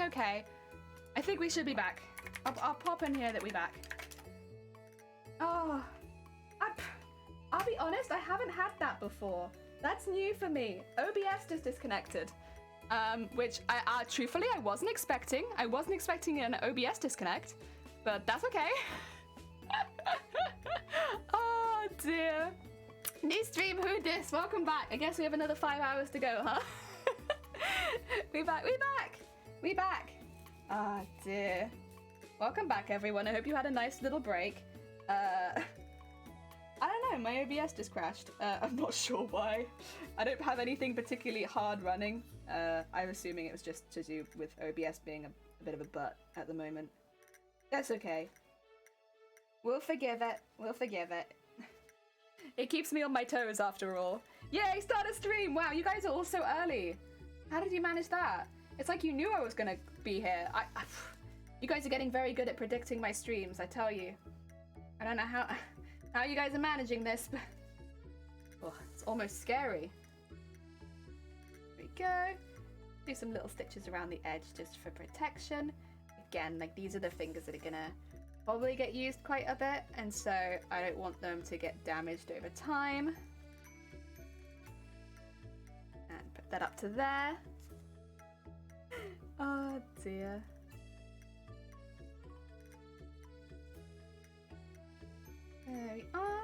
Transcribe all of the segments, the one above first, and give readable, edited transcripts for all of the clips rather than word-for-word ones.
okay. I think we should be back. I'll pop in here that we're back. Oh, I'll be honest, I haven't had that before. That's new for me. OBS just disconnected. Which truthfully, I wasn't expecting. I wasn't expecting an OBS disconnect, but that's okay. Oh dear. New stream, who dis? Welcome back. I guess we have another 5 hours to go, huh? We back. We back. Ah, oh, dear. Welcome back, everyone. I hope you had a nice little break. I don't know, my OBS just crashed. I'm not sure why. I don't have anything particularly hard running. I'm assuming it was just to do with OBS being a bit of a butt at the moment. That's okay. We'll forgive it. We'll forgive it. It keeps me on my toes after all. Yay, start a stream! Wow, you guys are all so early. How did you manage that? It's like you knew I was gonna be here. You guys are getting very good at predicting my streams, I tell you. I don't know how you guys are managing this, but oh, it's almost scary. There we go. Do some little stitches around the edge just for protection. Again, like these are the fingers that are gonna probably get used quite a bit, and so I don't want them to get damaged over time. And put that up to there. Oh dear. There we are.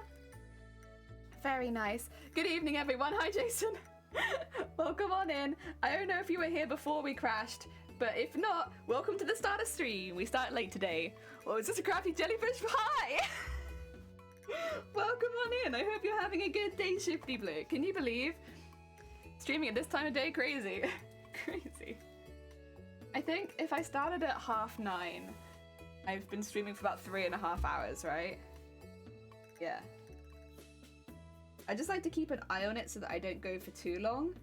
Very nice. Good evening, everyone. Hi, Jason. Welcome on in. I don't know if you were here before we crashed, but if not, welcome to the starter stream. We start late today. Oh, is this a crafty jellyfish? Hi! Welcome on in. I hope you're having a good day, Shifty Blue. Can you believe? Streaming at this time of day? Crazy. Crazy. I think if I started at 9:30, I've been streaming for about 3.5 hours, right? Yeah. I just like to keep an eye on it so that I don't go for too long.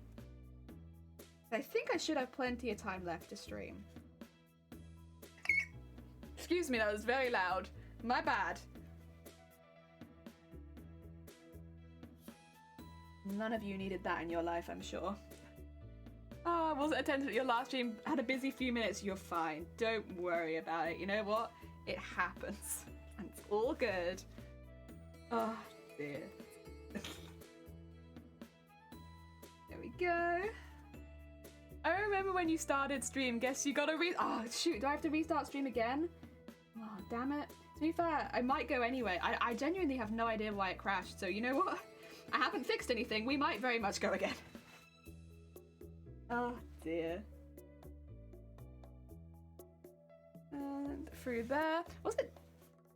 I think I should have plenty of time left to stream. Excuse me, that was very loud. My bad. None of you needed that in your life, I'm sure. Oh, I wasn't attentive at your last stream. Had a busy few minutes. You're fine. Don't worry about it. You know what? It happens. And it's all good. Oh, dear. There we go. I remember when you started stream. Guess you gotta oh, shoot. Do I have to restart stream again? Oh, damn it. To be fair, I might go anyway. I genuinely have no idea why it crashed. So you know what? I haven't fixed anything. We might very much go again. Oh, dear. And through there. Was it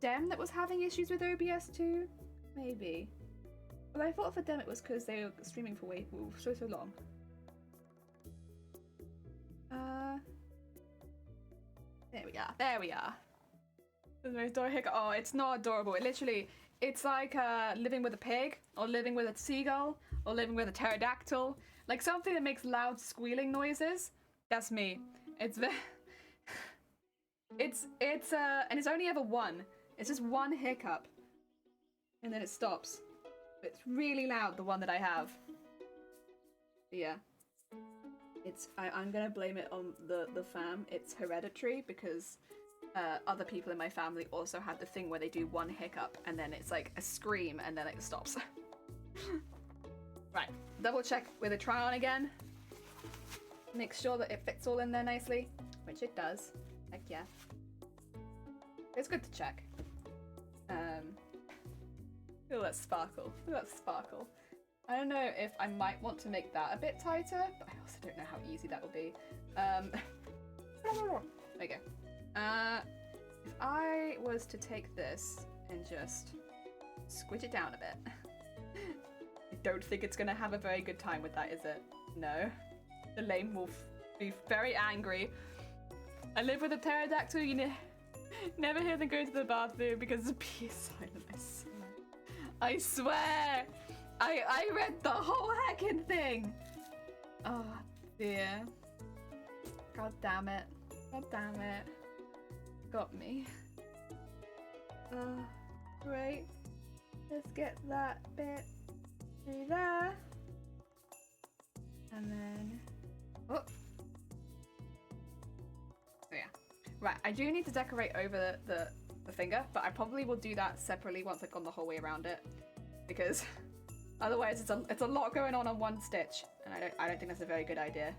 Dem that was having issues with OBS too? Maybe. Well, I thought for them it was because they were streaming for so long. There we are. There we are. Oh, it's not adorable. It's like living with a pig, or living with a seagull, or living with a pterodactyl. Like something that makes loud squealing noises. That's me. It's and it's only ever one. It's just one hiccup. And then it stops. But it's really loud, the one that I have. But yeah. I'm gonna blame it on the fam. It's hereditary because other people in my family also have the thing where they do one hiccup and then it's like a scream and then it stops. Right, double check with a try on again. Make sure that it fits all in there nicely, which it does. Heck yeah. It's good to check. Look at that sparkle. Look at that sparkle. I don't know if I might want to make that a bit tighter, but I also don't know how easy that will be. There we go. If I was to take this and just squish it down a bit. I don't think it's gonna have a very good time with that, is it? No. The lame will be very angry. I live with a pterodactyl, you never hear them go to the bathroom because the pee is silent, I swear! I read the whole heckin' thing! Oh, dear. God damn it. God damn it. Got me. Right. Let's get that bit through there. And then... Oh! Right, I do need to decorate over the finger, but I probably will do that separately once I've gone the whole way around it, because otherwise it's a lot going on one stitch, and I don't think that's a very good idea.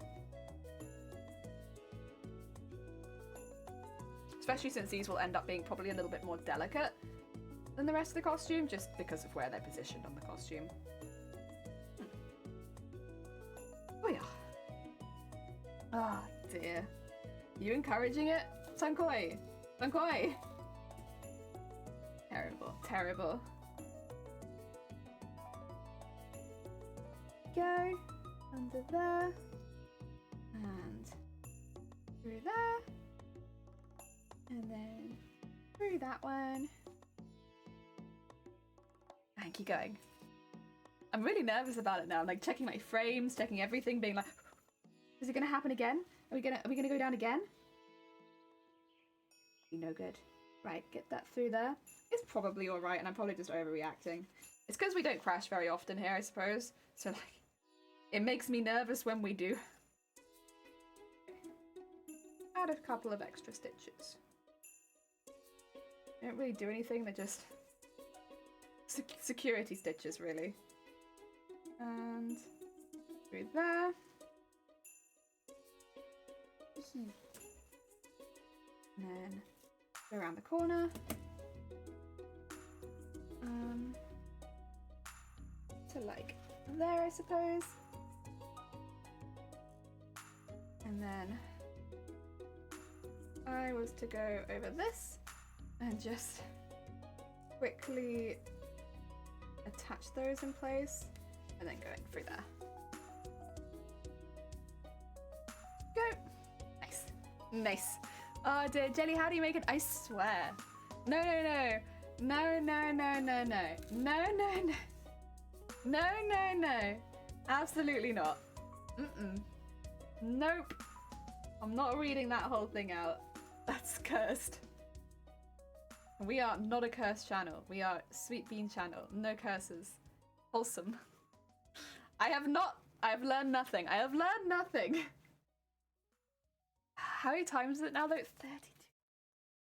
Especially since these will end up being probably a little bit more delicate than the rest of the costume, just because of where they're positioned on the costume. Oh yeah. Ah, dear. You encouraging it? Sankoi! Sankoi! Terrible, terrible. Go under there and through there, and then through that one, and keep going. I'm really nervous about it now. I'm like checking my frames, checking everything, being like, is it gonna happen again? Are we gonna go down again? No good. Right, get that through there. It's probably all right, and I'm probably just overreacting. It's because we don't crash very often here, I suppose. So like, it makes me nervous when we do. Add a couple of extra stitches. They don't really do anything, they're just security stitches, really. And through there. And then go around the corner. To like there, I suppose. And then I was to go over this and just quickly attach those in place and then going through there. Go! Nice. Nice. Oh dear, Jelly, how do you make it? I swear. No, no, no. No, no, no, no, no. No, no, no. No, no, no. Absolutely not. Mm-mm. Nope. I'm not reading that whole thing out. That's cursed. We are not a cursed channel. We are a sweet bean channel. No curses. Wholesome. I've learned nothing. I have learned nothing. How many times is it now though? 32.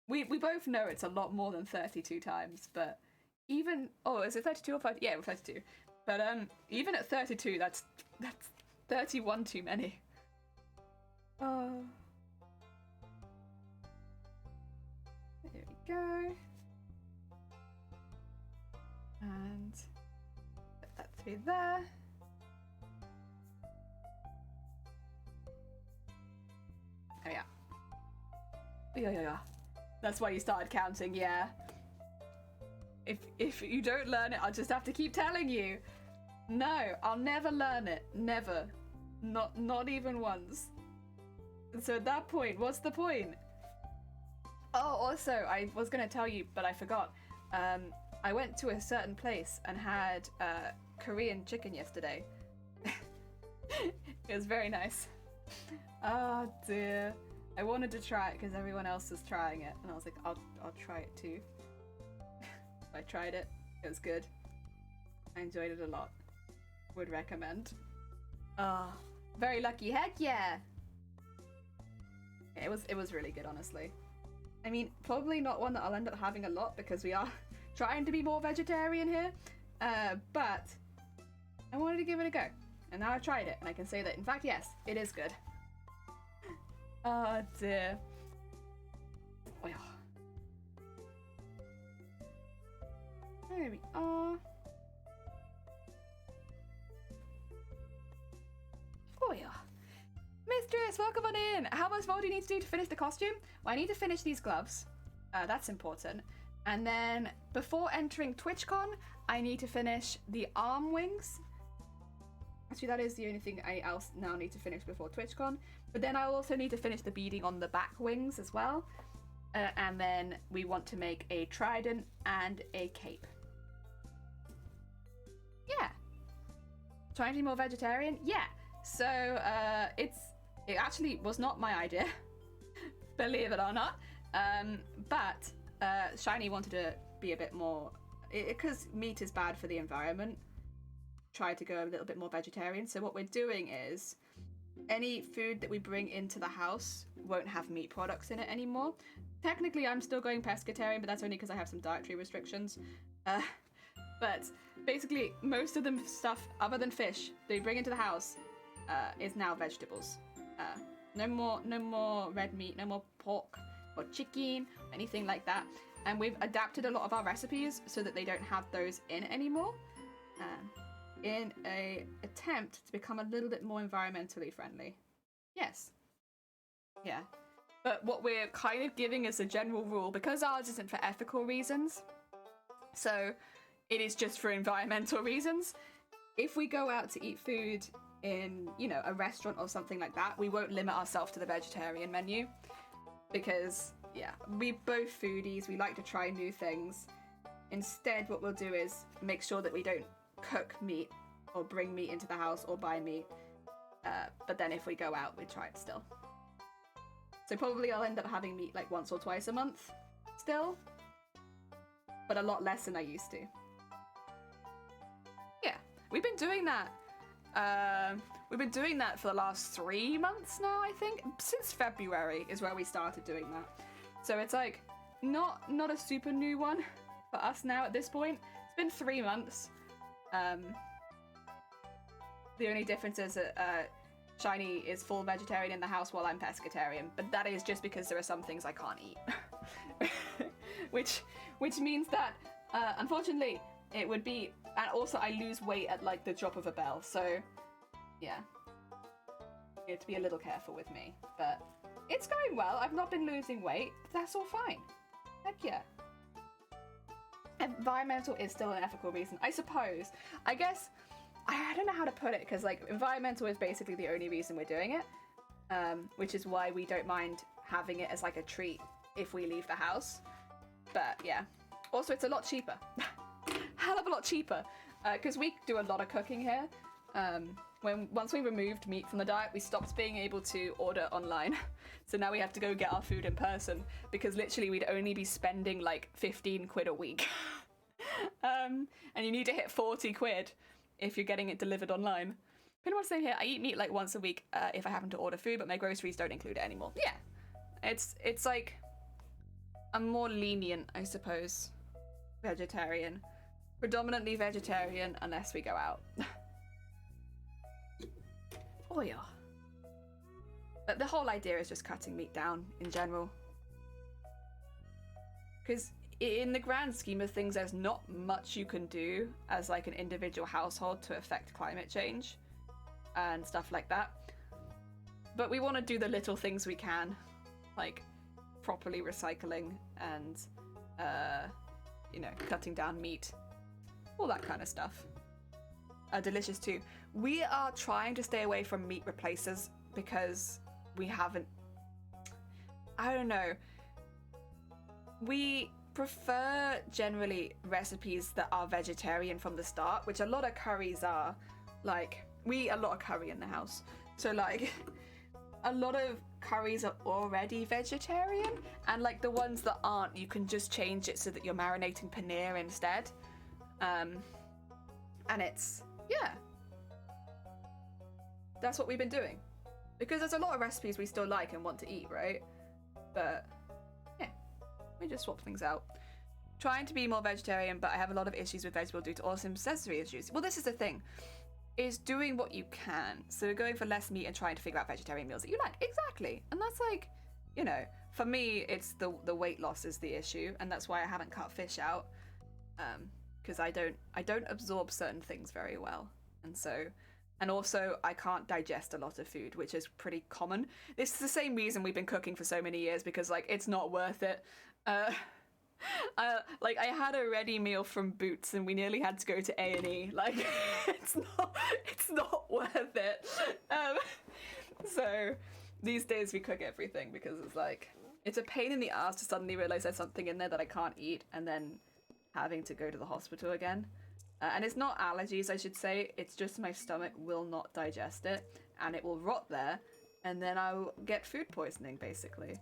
We both know it's a lot more than 32 times, but even, oh, is it 32 or 5? Yeah, 32. But even at 32, that's 31 too many. Oh. There we go. And put that through there. Oh yeah. Yeah. That's why you started counting, yeah. If you don't learn it, I'll just have to keep telling you. No, I'll never learn it. Never. Not even once. So at that point, what's the point? Oh, also, I was going to tell you, but I forgot. I went to a certain place and had Korean chicken yesterday. It was very nice. Oh dear. I wanted to try it because everyone else was trying it, and I was like, I'll try it too. I tried it. It was good. I enjoyed it a lot. Would recommend. Ah, very lucky. Heck yeah. It was really good, honestly. I mean, probably not one that I'll end up having a lot because we are trying to be more vegetarian here. But I wanted to give it a go, and now I tried it, and I can say that, in fact, yes, it is good. Oh dear. Oh yeah. There we are. Oh yeah. Mistress, welcome on in. How much more do you need to do to finish the costume? Well, I need to finish these gloves. That's important. And then before entering TwitchCon, I need to finish the arm wings. Actually, that is the only thing I now need to finish before TwitchCon. But then I also need to finish the beading on the back wings as well. And then we want to make a trident and a cape. Yeah. Trying to be more vegetarian? Yeah. So it actually was not my idea, believe it or not. But Shiny wanted to be a bit more, because meat is bad for the environment. Try to go a little bit more vegetarian. So what we're doing is any food that we bring into the house won't have meat products in it anymore. Technically, I'm still going pescatarian, but that's only because I have some dietary restrictions. But basically, most of the stuff other than fish that we bring into the house is now vegetables. No more red meat, no more pork or chicken, anything like that. And we've adapted a lot of our recipes so that they don't have those in anymore, in a attempt to become a little bit more environmentally friendly. Yes. Yeah. But what we're kind of giving as a general rule, because ours isn't for ethical reasons, so it is just for environmental reasons. If we go out to eat food in, you know, a restaurant or something like that, we won't limit ourselves to the vegetarian menu, because yeah, we both foodies, we like to try new things. Instead, what we'll do is make sure that we don't cook meat or bring meat into the house or buy meat, but then if we go out, we try it still. So probably I'll end up having meat like once or twice a month still, but a lot less than I used to. Yeah, we've been doing that. We've been doing that for the last 3 months now, I think. Since February is where we started doing that. So it's like not a super new one for us now at this point. It's been 3 months. The only difference is that Shiny is full vegetarian in the house while I'm pescatarian, but that is just because there are some things I can't eat. which means that unfortunately it would be, and also I lose weight at like the drop of a bell, so yeah, you have to be a little careful with me, but it's going well. I've not been losing weight. That's all fine. Heck yeah. Environmental is still an ethical reason, I suppose. I guess I don't know how to put it, because like environmental is basically the only reason we're doing it, which is why we don't mind having it as like a treat if we leave the house. But yeah, also it's a lot cheaper. Hell of a lot cheaper, because we do a lot of cooking here. Once we removed meat from the diet, we stopped being able to order online. So now we have to go get our food in person, because literally we'd only be spending like 15 quid a week. And you need to hit 40 quid if you're getting it delivered online. Pretty much saying here, I eat meat like once a week if I happen to order food, but my groceries don't include it anymore. Yeah, it's like I'm more lenient, I suppose, vegetarian. Predominantly vegetarian unless we go out. Oh yeah. But the whole idea is just cutting meat down in general. Because in the grand scheme of things, there's not much you can do as like an individual household to affect climate change and stuff like that. But we want to do the little things we can, like properly recycling and, you know, cutting down meat, all that kind of stuff. Delicious too. We are trying to stay away from meat replacers because we haven't, I don't know, we prefer generally recipes that are vegetarian from the start, which a lot of curries are. Like, we eat a lot of curry in the house, so like a lot of curries are already vegetarian, and like the ones that aren't, you can just change it so that you're marinating paneer instead. And it's, yeah, that's what we've been doing, because there's a lot of recipes we still like and want to eat, right? But yeah, we just swap things out. Trying to be more vegetarian, but I have a lot of issues with vegetable due to awesome sensory issues. Well, this is the thing, is doing what you can. So we're going for less meat and trying to figure out vegetarian meals that you like. Exactly. And that's like, you know, for me, it's the weight loss is the issue, and that's why I haven't cut fish out, because I don't absorb certain things very well, and so, and also I can't digest a lot of food, which is pretty common. This is the same reason we've been cooking for so many years, because like it's not worth it. Like I had a ready meal from Boots and we nearly had to go to A&E. Like it's not worth it. So these days we cook everything, because it's like, it's a pain in the ass to suddenly realize there's something in there that I can't eat and then having to go to the hospital again. And it's not allergies, I should say, it's just my stomach will not digest it and it will rot there, and then I'll get food poisoning basically.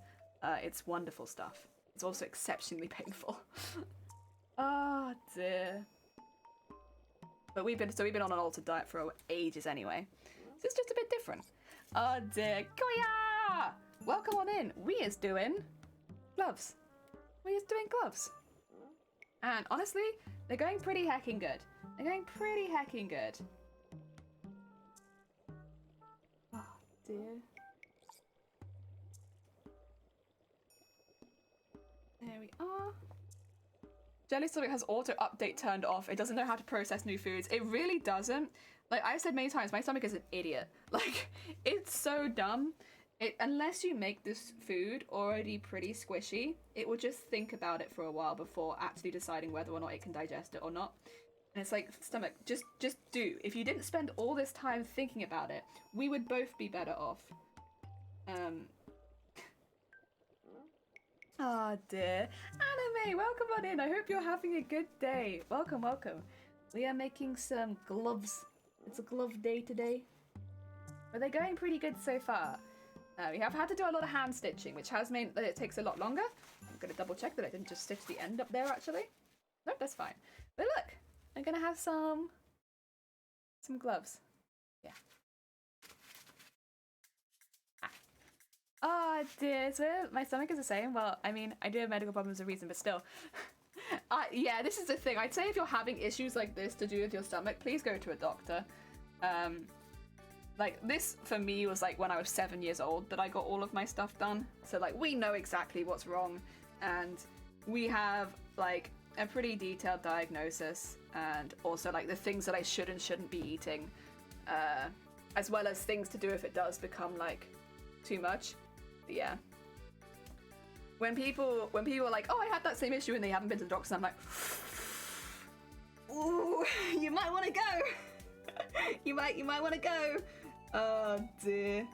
It's wonderful stuff. It's also exceptionally painful. Oh dear. But we've been on an altered diet for ages anyway, so it's just a bit different. Oh dear. Koya! Welcome on in. We is doing gloves. We is doing gloves. And honestly, they're going pretty heckin' good. They're going pretty heckin' good. Oh dear. There we are. Jelly's stomach has auto update turned off. It doesn't know how to process new foods. It really doesn't. Like I said many times, my stomach is an idiot. Like, it's so dumb. Unless you make this food already pretty squishy, it will just think about it for a while before actually deciding whether or not it can digest it or not. And it's like, stomach, just do. If you didn't spend all this time thinking about it, we would both be better off. Oh dear. Anime, welcome on in. I hope you're having a good day. Welcome, welcome. We are making some gloves. It's a glove day today. But they're going pretty good so far. We have had to do a lot of hand stitching, which has meant that it takes a lot longer. I'm going to double check that I didn't just stitch the end up there, actually. Nope, that's fine. But look, I'm going to have some gloves. Yeah. Oh dear, so my stomach is the same. Well, I mean, I do have medical problems as a reason, but still. Yeah, this is the thing. I'd say if you're having issues like this to do with your stomach, please go to a doctor. Like, this, for me, was, like, when I was 7 years old that I got all of my stuff done. So, like, we know exactly what's wrong, and we have, like, a pretty detailed diagnosis, and also, like, the things that I should and shouldn't be eating, as well as things to do if it does become, like, too much. But, yeah. When people are like, oh, I had that same issue and they haven't been to the doctor, I'm like, ooh, you might want to go. you might want to go. Oh dear.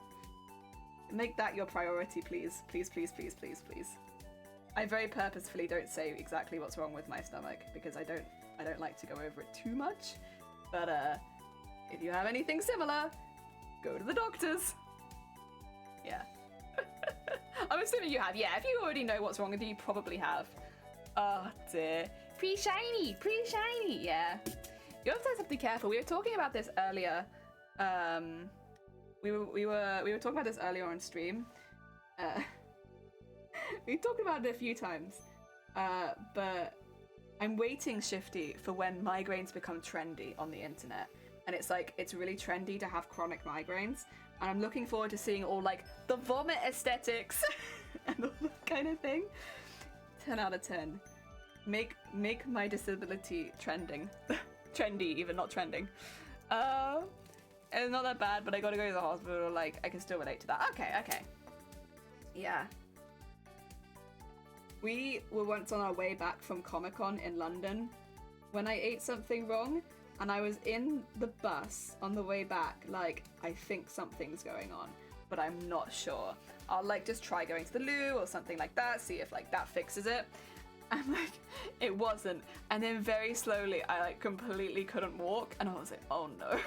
Make that your priority, please. Please, please, please, please, please. I very purposefully don't say exactly what's wrong with my stomach because I don't like to go over it too much. But if you have anything similar, go to the doctors. Yeah. I'm assuming you have. Yeah, if you already know what's wrong with you, you probably have. Oh dear. Pre-shiny! Pre-shiny! Yeah. You also have to be careful. We were talking about this earlier. We were talking about this earlier on stream. We've talked about it a few times. But I'm waiting, Shifty, for when migraines become trendy on the internet. And it's like, it's really trendy to have chronic migraines. And I'm looking forward to seeing all, like, the vomit aesthetics and all that kind of thing. 10 out of 10. Make my disability trending. Trendy, even, not trending. It's not that bad, but I gotta go to the hospital, like, I can still relate to that. Okay. Yeah. We were once on our way back from Comic-Con in London when I ate something wrong, and I was in the bus on the way back, like, I think something's going on, but I'm not sure. I'll, like, just try going to the loo or something like that, see if, like, that fixes it. And, like, it wasn't. And then very slowly, I, like, completely couldn't walk, and I was like, oh no.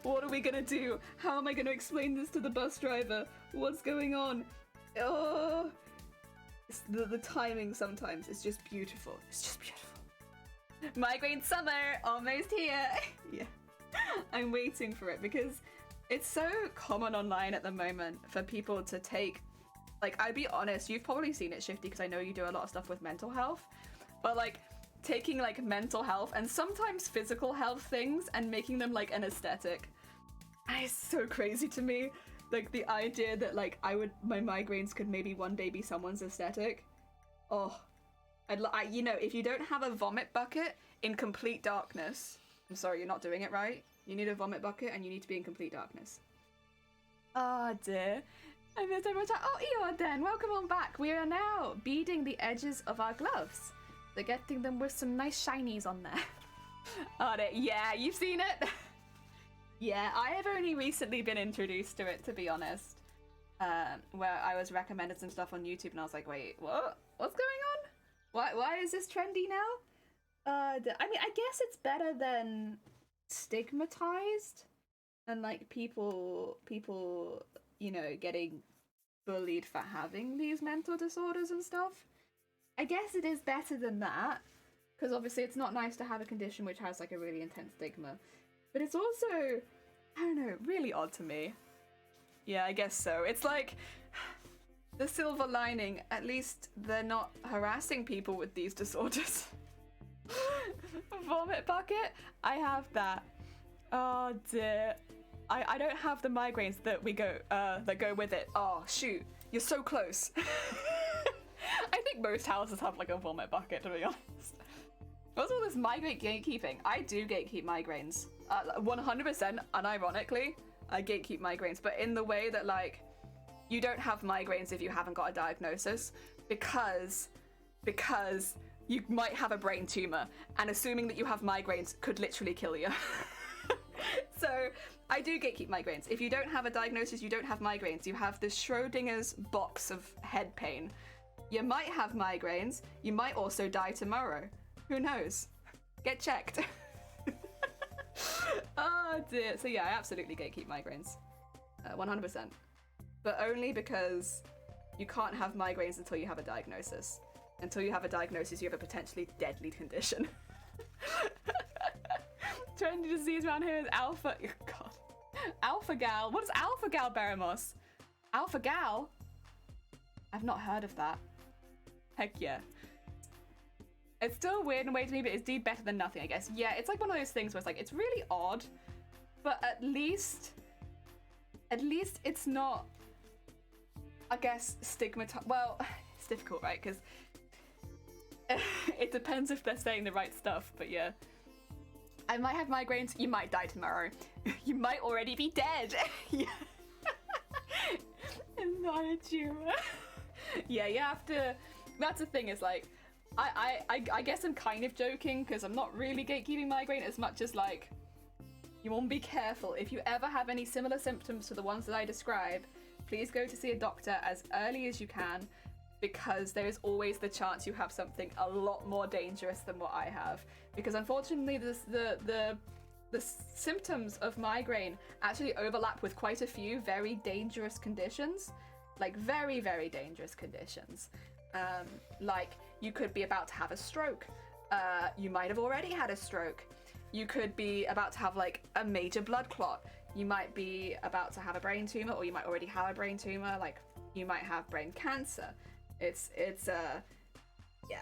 What are we gonna do? How am I gonna explain this to the bus driver? What's going on? Oh, the timing sometimes is just beautiful. It's just beautiful. Migraine summer, almost here. Yeah, I'm waiting for it because it's so common online at the moment for people to take, like, I'll be honest, you've probably seen it, Shifty, because I know you do a lot of stuff with mental health, but, like, taking, like, mental health and sometimes physical health things and making them, like, an aesthetic. And it's so crazy to me. Like, the idea that, like, my migraines could maybe one day be someone's aesthetic. Oh, you know, if you don't have a vomit bucket in complete darkness, I'm sorry, you're not doing it right. You need a vomit bucket and you need to be in complete darkness. Oh dear. I missed everyone chat. Oh, Eeyore Den, welcome on back. We are now beading the edges of our gloves. They're getting them with some nice shinies on there. Oh, yeah, you've seen it. Yeah, I have only recently been introduced to it, to be honest. Where I was recommended some stuff on YouTube and I was like, wait, what? What's going on? Why is this trendy now? I mean, I guess it's better than stigmatized and, like, people, you know, getting bullied for having these mental disorders and stuff. I guess it is better than that, because obviously it's not nice to have a condition which has, like, a really intense stigma. But it's also I don't know, really odd to me. Yeah, I guess so. It's like the silver lining, at least they're not harassing people with these disorders. Vomit bucket? I have that. Oh dear. I don't have the migraines that go with it. Oh shoot, you're so close. I think most houses have like a vomit bucket, to be honest. What's all this migraine gatekeeping? I do gatekeep migraines. 100% unironically, I gatekeep migraines, but in the way that like you don't have migraines if you haven't got a diagnosis, because you might have a brain tumor, and assuming that you have migraines could literally kill you. So I do gatekeep migraines. If you don't have a diagnosis, you don't have migraines. You have this Schrodinger's box of head pain. You might have migraines. You might also die tomorrow. Who knows? Get checked. Oh dear. So yeah, I absolutely gatekeep migraines. 100%. But only because you can't have migraines until you have a diagnosis. Until you have a diagnosis, you have a potentially deadly condition. Trendy disease around here is alpha. Oh God. Alpha gal. What is alpha gal, Baramos? Alpha gal? I've not heard of that. Heck yeah. It's still weird in a way to me, but it's indeed better than nothing, I guess. Yeah, it's like one of those things where it's like, it's really odd, but at least it's not, I guess, stigmatized. Well, it's difficult, right? Because it depends if they're saying the right stuff, but yeah. I might have migraines, you might die tomorrow. You might already be dead. Yeah. It's not a tumor. Yeah, you have to, that's the thing, is like, I guess I'm kind of joking because I'm not really gatekeeping migraine as much as like, you want to be careful. If you ever have any similar symptoms to the ones that I describe, please go to see a doctor as early as you can, because there is always the chance you have something a lot more dangerous than what I have. Because unfortunately, the symptoms of migraine actually overlap with quite a few very dangerous conditions, like very, very dangerous conditions. Like you could be about to have a stroke. You might have already had a stroke. You could be about to have like a major blood clot. You might be about to have a brain tumor, or you might already have a brain tumor. Like you might have brain cancer. It's yeah.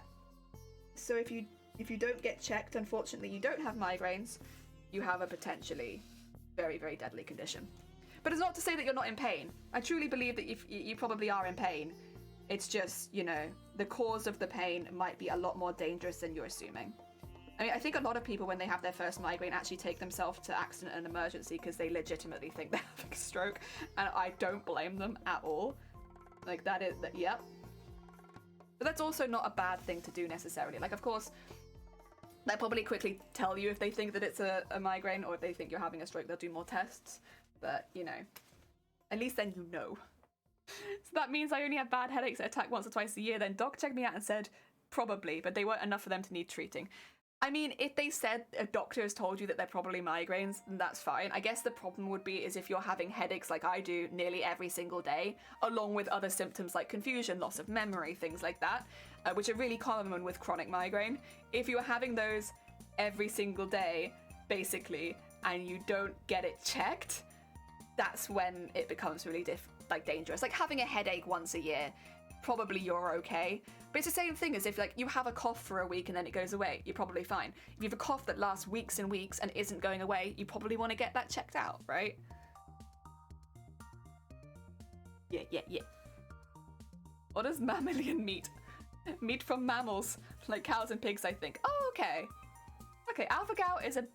So if you don't get checked, unfortunately, you don't have migraines. You have a potentially very, very deadly condition. But it's not to say that you're not in pain. I truly believe that if you probably are in pain. It's just, you know, the cause of the pain might be a lot more dangerous than you're assuming. I mean, I think a lot of people, when they have their first migraine, actually take themselves to accident and emergency because they legitimately think they're having a stroke, and I don't blame them at all. Like, yep. But that's also not a bad thing to do necessarily. Like, of course, they'll probably quickly tell you if they think that it's a migraine, or if they think you're having a stroke, they'll do more tests. But, you know, at least then you know. So that means I only have bad headaches that attack once or twice a year. Then doc checked me out and said, probably, but they weren't enough for them to need treating. I mean, if they said a doctor has told you that they're probably migraines, then that's fine. I guess the problem would be is if you're having headaches like I do nearly every single day, along with other symptoms like confusion, loss of memory, things like that, which are really common with chronic migraine. If you're having those every single day, basically, and you don't get it checked, that's when it becomes really dangerous. Like having a headache once a year, probably you're okay. But it's the same thing as if like you have a cough for a week and then it goes away, you're probably fine. If you have a cough that lasts weeks and weeks and isn't going away, you probably want to get that checked out, right? Yeah. What is mammalian meat? Meat from mammals, like cows and pigs, I think. Oh, okay. Okay, alpha-gal is a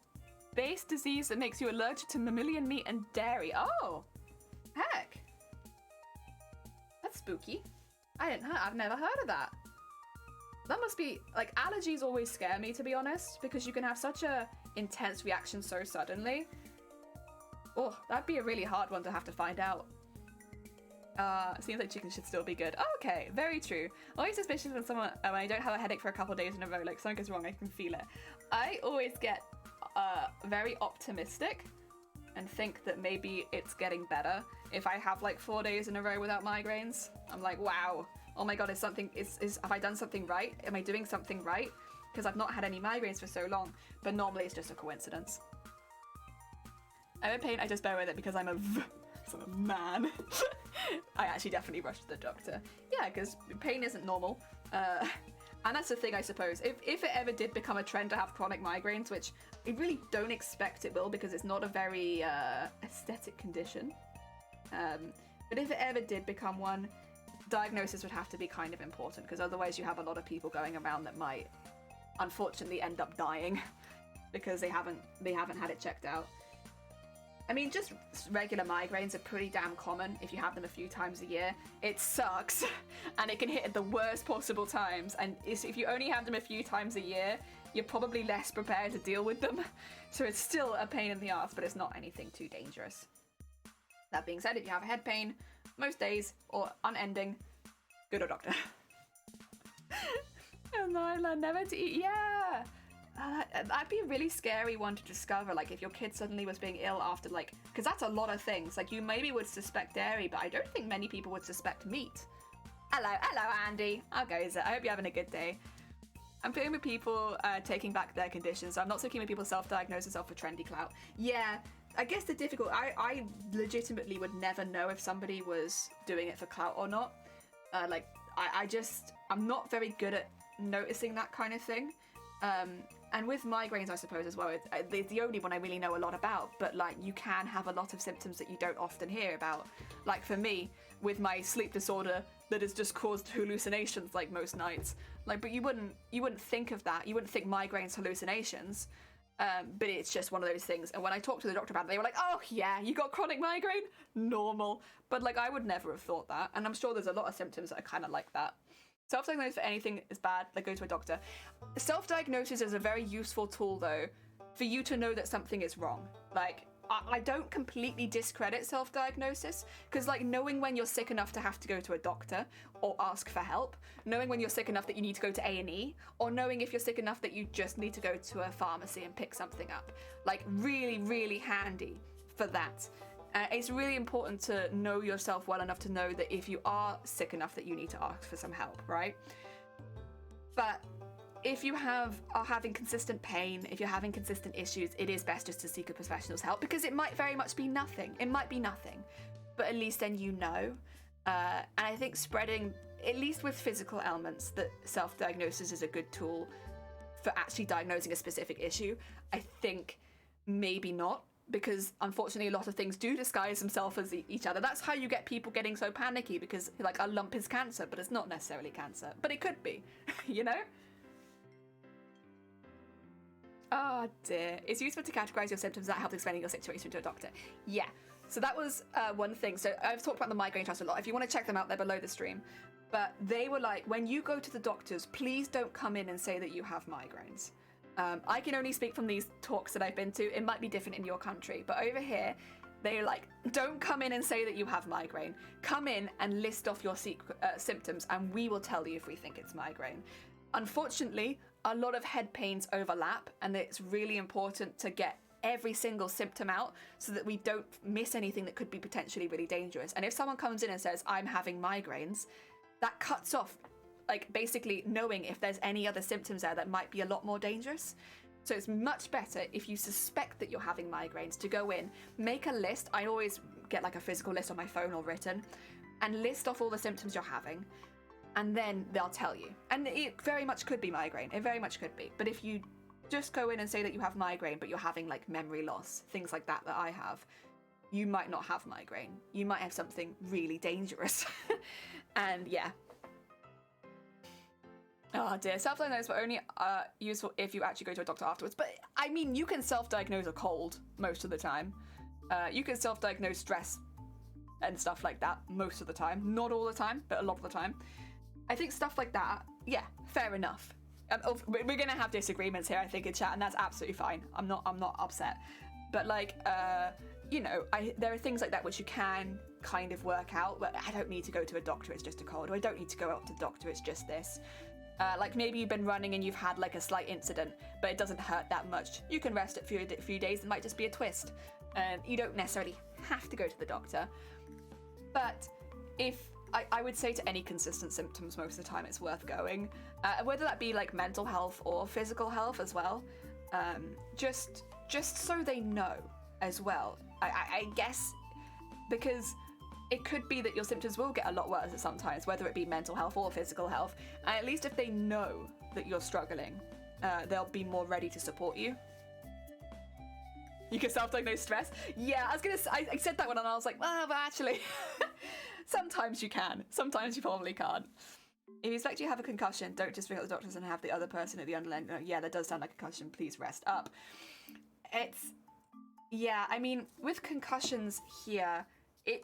base disease that makes you allergic to mammalian meat and dairy. Oh, heck. That's spooky. I've never heard of that. That must be, like, allergies always scare me, to be honest, because you can have such a intense reaction so suddenly. Oh, that'd be a really hard one to have to find out. Seems like chicken should still be good. Oh, okay, very true. Always suspicious when when I don't have a headache for a couple of days in a row, like something goes wrong, I can feel it. I always get very optimistic and think that maybe it's getting better. If I have like 4 days in a row without migraines, I'm like, wow, oh my god, have I done something right? Am I doing something right? Because I've not had any migraines for so long, but normally it's just a coincidence. I'm in pain, I just bear with it because I'm a man. I actually definitely rushed to the doctor. Yeah, because pain isn't normal. And that's the thing, I suppose. If it ever did become a trend to have chronic migraines, which I really don't expect it will because it's not a very aesthetic condition. But if it ever did become one, diagnosis would have to be kind of important because otherwise you have a lot of people going around that might unfortunately end up dying because they haven't had it checked out. I mean, just regular migraines are pretty damn common if you have them a few times a year. It sucks, and it can hit at the worst possible times, and if you only have them a few times a year, you're probably less prepared to deal with them. So it's still a pain in the ass, but it's not anything too dangerous. That being said, if you have head pain most days or unending, go to a doctor. And I learned never to eat. Yeah. That'd be a really scary one to discover, like if your kid suddenly was being ill after, like, because that's a lot of things. Like, you maybe would suspect dairy, but I don't think many people would suspect meat. Hello Andy, how goes it? I hope you're having a good day. I'm feeling with people taking back their conditions, so I'm not so keen when people self-diagnose themselves for trendy clout. Yeah, I guess I legitimately would never know if somebody was doing it for clout or not. I'm not very good at noticing that kind of thing. And with migraines, I suppose, as well, it's the only one I really know a lot about, but, like, you can have a lot of symptoms that you don't often hear about. Like, for me, with my sleep disorder that has just caused hallucinations, like, most nights. Like, but you wouldn't think of that. You wouldn't think migraines hallucinations, but it's just one of those things. And when I talked to the doctor about it, they were like, oh, yeah, you got chronic migraine? Normal. But, like, I would never have thought that. And I'm sure there's a lot of symptoms that are kind of like that. Self-diagnosis for anything is bad, like go to a doctor. Self-diagnosis is a very useful tool, though, for you to know that something is wrong. Like, I don't completely discredit self-diagnosis, because, like, knowing when you're sick enough to have to go to a doctor or ask for help, knowing when you're sick enough that you need to go to A&E, or knowing if you're sick enough that you just need to go to a pharmacy and pick something up. Like, really, really handy for that. It's really important to know yourself well enough to know that if you are sick enough that you need to ask for some help, right? But if you are having consistent pain, if you're having consistent issues, it is best just to seek a professional's help, because it might very much be nothing. It might be nothing, but at least then you know. And I think spreading, at least with physical ailments, that self-diagnosis is a good tool for actually diagnosing a specific issue. I think maybe not, because unfortunately a lot of things do disguise themselves as each other. That's how you get people getting so panicky, because, like, a lump is cancer, but it's not necessarily cancer, but it could be. You know? Oh dear. It's useful to categorize your symptoms. That helps explaining your situation to a doctor. Yeah. So that was one thing. So I've talked about the Migraine Trust a lot. If you want to check them out, they're below the stream. But they were like, when you go to the doctors, please don't come in and say that you have migraines. I can only speak from these talks that I've been to. It might be different in your country, but over here, they're like, don't come in and say that you have migraine. Come in and list off your symptoms, and we will tell you if we think it's migraine. Unfortunately, a lot of head pains overlap, and it's really important to get every single symptom out so that we don't miss anything that could be potentially really dangerous. And if someone comes in and says, I'm having migraines, that cuts off, like, basically knowing if there's any other symptoms there that might be a lot more dangerous. So it's much better if you suspect that you're having migraines to go in, make a list. I always get like a physical list on my phone or written, and list off all the symptoms you're having, and then they'll tell you. And it very much could be migraine. It very much could be. But if you just go in and say that you have migraine, but you're having like memory loss, things like that I have, you might not have migraine. You might have something really dangerous. And yeah. Oh dear, self-diagnose but only useful if you actually go to a doctor afterwards. But I mean, you can self-diagnose a cold most of the time. You can self-diagnose stress and stuff like that most of the time. Not all the time, but a lot of the time. I think stuff like that, yeah, fair enough. We're gonna have disagreements here, I think, in chat, and that's absolutely fine. I'm not upset. But like, you know, there are things like that which you can kind of work out. But I don't need to go to a doctor, it's just a cold. Or I don't need to go out to the doctor, it's just this. Like maybe you've been running and you've had like a slight incident, but it doesn't hurt that much. You can rest it for a few days. It might just be a twist. You don't necessarily have to go to the doctor. But if I would say to any consistent symptoms, most of the time it's worth going. Whether that be like mental health or physical health as well. Just so they know as well. I guess because it could be that your symptoms will get a lot worse at sometimes, whether it be mental health or physical health. And at least if they know that you're struggling, they'll be more ready to support you. You can self-diagnose stress? Yeah, I said that one and I was like, well, but actually, sometimes you can. Sometimes you probably can't. If you suspect you have a concussion, don't just ring up the doctors and have the other person at the underline. Yeah, that does sound like a concussion. Please rest up. Yeah, I mean, with concussions here,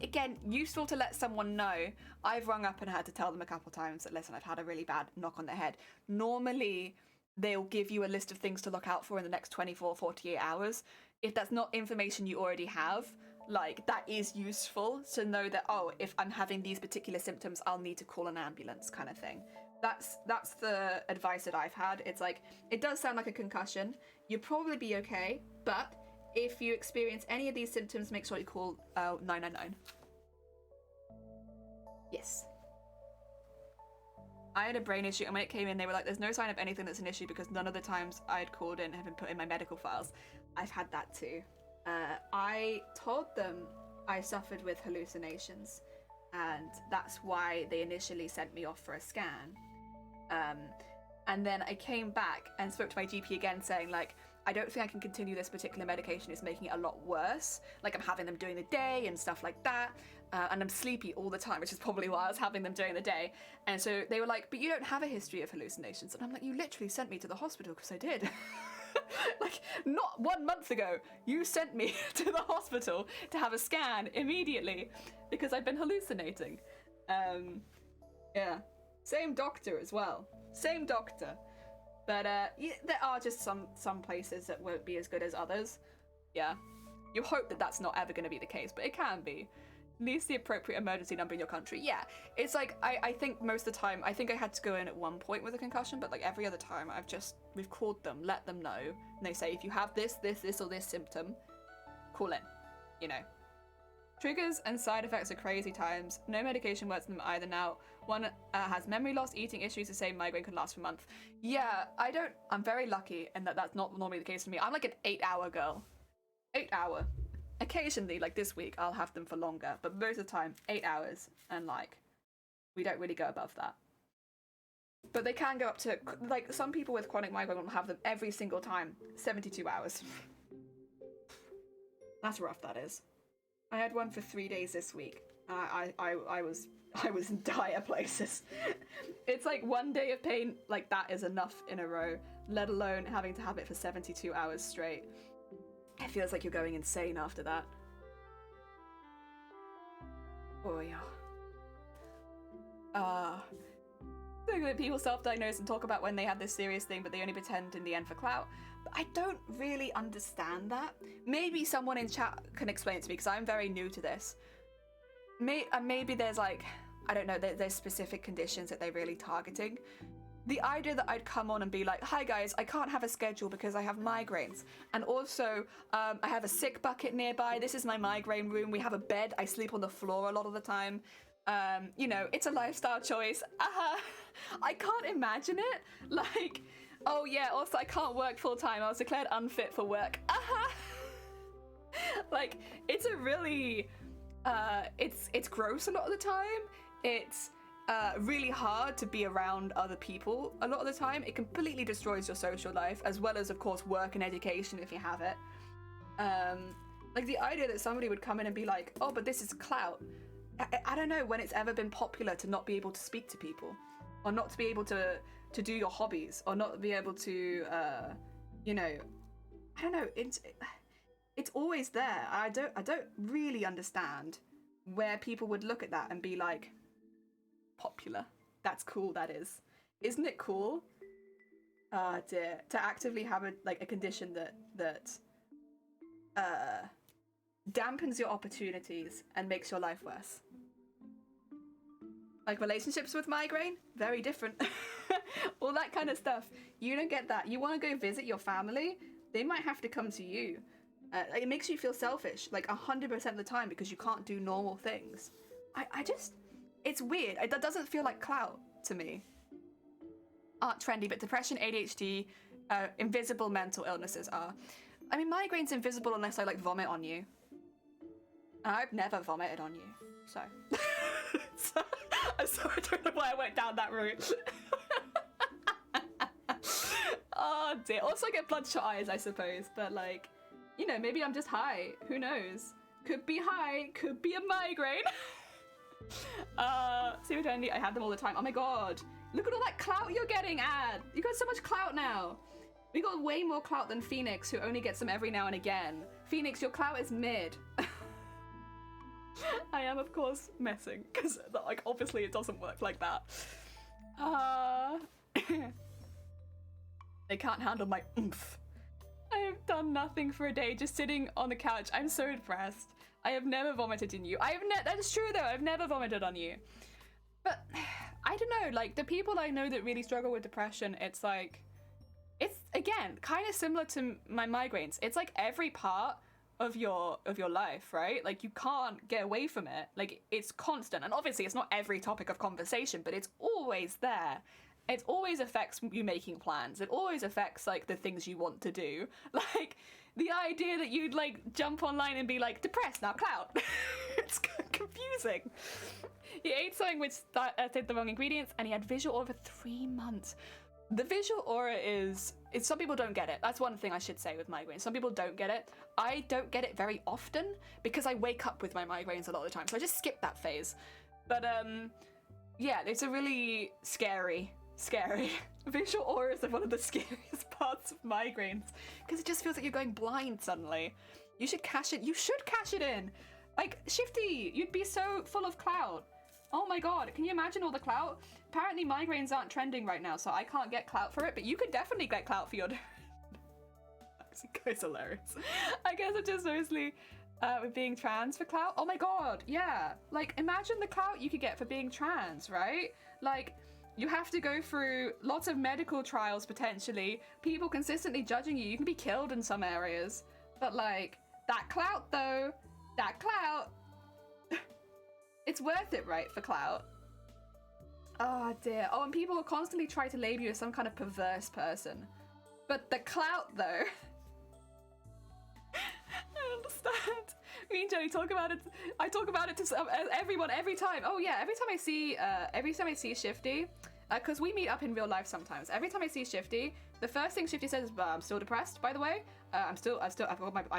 again, useful to let someone know. I've rung up and had to tell them a couple times that, listen, I've had a really bad knock on the head. Normally, they'll give you a list of things to look out for in the next 24, 48 hours. If that's not information you already have, like, that is useful to know that, oh, if I'm having these particular symptoms, I'll need to call an ambulance kind of thing. That's the advice that I've had. It's like, it does sound like a concussion. You'll probably be okay, but if you experience any of these symptoms, make sure you call 999. Yes. I had a brain issue, and when it came in, they were like, there's no sign of anything that's an issue because none of the times I'd called in have been put in my medical files. I've had that too. I told them I suffered with hallucinations, and that's why they initially sent me off for a scan. And then I came back and spoke to my GP again saying, like, I don't think I can continue this particular medication. It's making it a lot worse. Like, I'm having them during the day and stuff like that. And I'm sleepy all the time, which is probably why I was having them during the day. And so they were like, but you don't have a history of hallucinations. And I'm like, you literally sent me to the hospital because I did. Like, not 1 month ago, you sent me to the hospital to have a scan immediately because I've been hallucinating. Yeah. Same doctor as well. Same doctor. But yeah, there are just some places that won't be as good as others. Yeah. You hope that that's not ever going to be the case, but it can be. At least the appropriate emergency number in your country. Yeah. It's like, I think most of the time, I think I had to go in at one point with a concussion, but like every other time we've called them, let them know. And they say, if you have this, or this symptom, call in, you know. Triggers and side effects are crazy times. No medication works for them either now. One has memory loss, eating issues, the same migraine can last for a month. Yeah, I'm very lucky in that that's not normally the case for me. I'm like an 8-hour girl. 8 hour. Occasionally, like this week, I'll have them for longer, but most of the time, 8 hours, and like, we don't really go above that. But they can go up to, like, some people with chronic migraine will have them every single time, 72 hours. That's rough, that is. I had one for 3 days this week. I was in dire places. It's like 1 day of pain, like that is enough in a row, let alone having to have it for 72 hours straight. It feels like you're going insane after that. Oh yeah. So that people self-diagnose and talk about when they had this serious thing, but they only pretend in the end for clout. But I don't really understand that. Maybe someone in chat can explain it to me, because I'm very new to this. Maybe there's like, I don't know, there's specific conditions that they're really targeting. The idea that I'd come on and be like, hi guys, I can't have a schedule because I have migraines. And also, I have a sick bucket nearby. This is my migraine room. We have a bed. I sleep on the floor a lot of the time. You know, it's a lifestyle choice. I can't imagine it. Like, oh yeah, also I can't work full time. I was declared unfit for work. Like, it's a really, it's gross a lot of the time. It's really hard to be around other people a lot of the time. It completely destroys your social life, as well as, of course, work and education if you have it. Like, the idea that somebody would come in and be like, oh, but this is clout. I don't know when it's ever been popular to not be able to speak to people, or not to be able to do your hobbies, or not be able to, you know, I don't know. It's always there. I don't really understand where people would look at that and be like, popular. That's cool. That is. Isn't it cool? Dear, to actively have a condition that dampens your opportunities and makes your life worse. Like relationships with migraine, very different. All that kind of stuff. You don't get that. You want to go visit your family, they might have to come to you. It makes you feel selfish, like 100% of the time, because you can't do normal things. I just, it's weird. That doesn't feel like clout to me. Aren't trendy, but depression, ADHD, invisible mental illnesses are. I mean, migraine's invisible unless I like vomit on you. I've never vomited on you, so. I'm sorry, I don't know why I went down that route. Oh dear. Also I get bloodshot eyes, I suppose, but like, you know, maybe I'm just high. Who knows? Could be high, could be a migraine. See eternity, I have them all the time. Oh my god. Look at all that clout you're getting, Ad. You got so much clout now. We got way more clout than Phoenix, who only gets them every now and again. Phoenix, your clout is mid. I am, of course, messing, because, like, obviously it doesn't work like that. They can't handle my oomph. I have done nothing for a day, just sitting on the couch. I'm so depressed. I have never vomited in you. That is true, though. I've never vomited on you. But, I don't know, like, the people I know that really struggle with depression, it's like... It's, again, kind of similar to my migraines. It's like every part of your life, right? Like, you can't get away from it. Like, it's constant. And obviously, it's not every topic of conversation, but it's always there. It always affects you making plans. It always affects, like, the things you want to do. Like, the idea that you'd, like, jump online and be like, depressed, now clout. It's confusing. He ate something which had the wrong ingredients, and he had visual aura for 3 months. The visual aura is some people don't get it. That's one thing I should say with migraines. Some people don't get it. I don't get it very often because I wake up with my migraines a lot of the time, so I just skip that phase. But yeah, it's a really scary visual auras are one of the scariest parts of migraines because it just feels like you're going blind suddenly. You should cash it. You should cash it in. Like, Shifty, you'd be so full of clout. Oh my god, can you imagine all the clout? Apparently migraines aren't trending right now, so I can't get clout for it, but you could definitely get clout for your... It's hilarious. I guess it's just mostly with being trans for clout. Oh my god, yeah. Like, imagine the clout you could get for being trans, right? Like, you have to go through lots of medical trials, potentially. People consistently judging you. You can be killed in some areas. But, like, that clout, though. That clout. It's worth it, right, for clout? Oh, dear. Oh, and people will constantly try to label you as some kind of perverse person. But the clout, though... I understand. Me and Jenny talk about it. I talk about it to everyone every time. Oh, yeah, every time I see Shifty, because we meet up in real life sometimes. Every time I see Shifty, the first thing Shifty says is, I'm still depressed, by the way. I've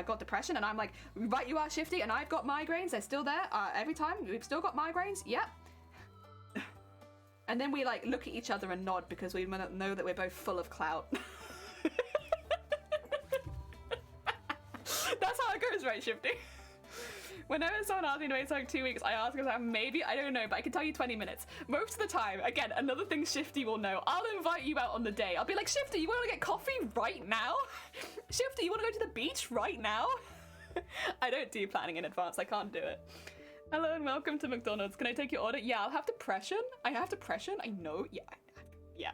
got depression, and I'm like, right, you are, Shifty, and I've got migraines. They're still there. Every time we've still got migraines. Yep. And then we like look at each other and nod because we know that we're both full of clout. That's how it goes, right, Shifty? Whenever someone asks me to wait like 2 weeks, I ask if maybe, I don't know, but I can tell you 20 minutes. Most of the time, again, another thing Shifty will know, I'll invite you out on the day. I'll be like, Shifty, you want to get coffee right now? Shifty, you want to go to the beach right now? I don't do planning in advance. I can't do it. Hello and welcome to McDonald's. Can I take your order? Yeah, I'll have depression. I have depression. I know. Yeah. Yeah.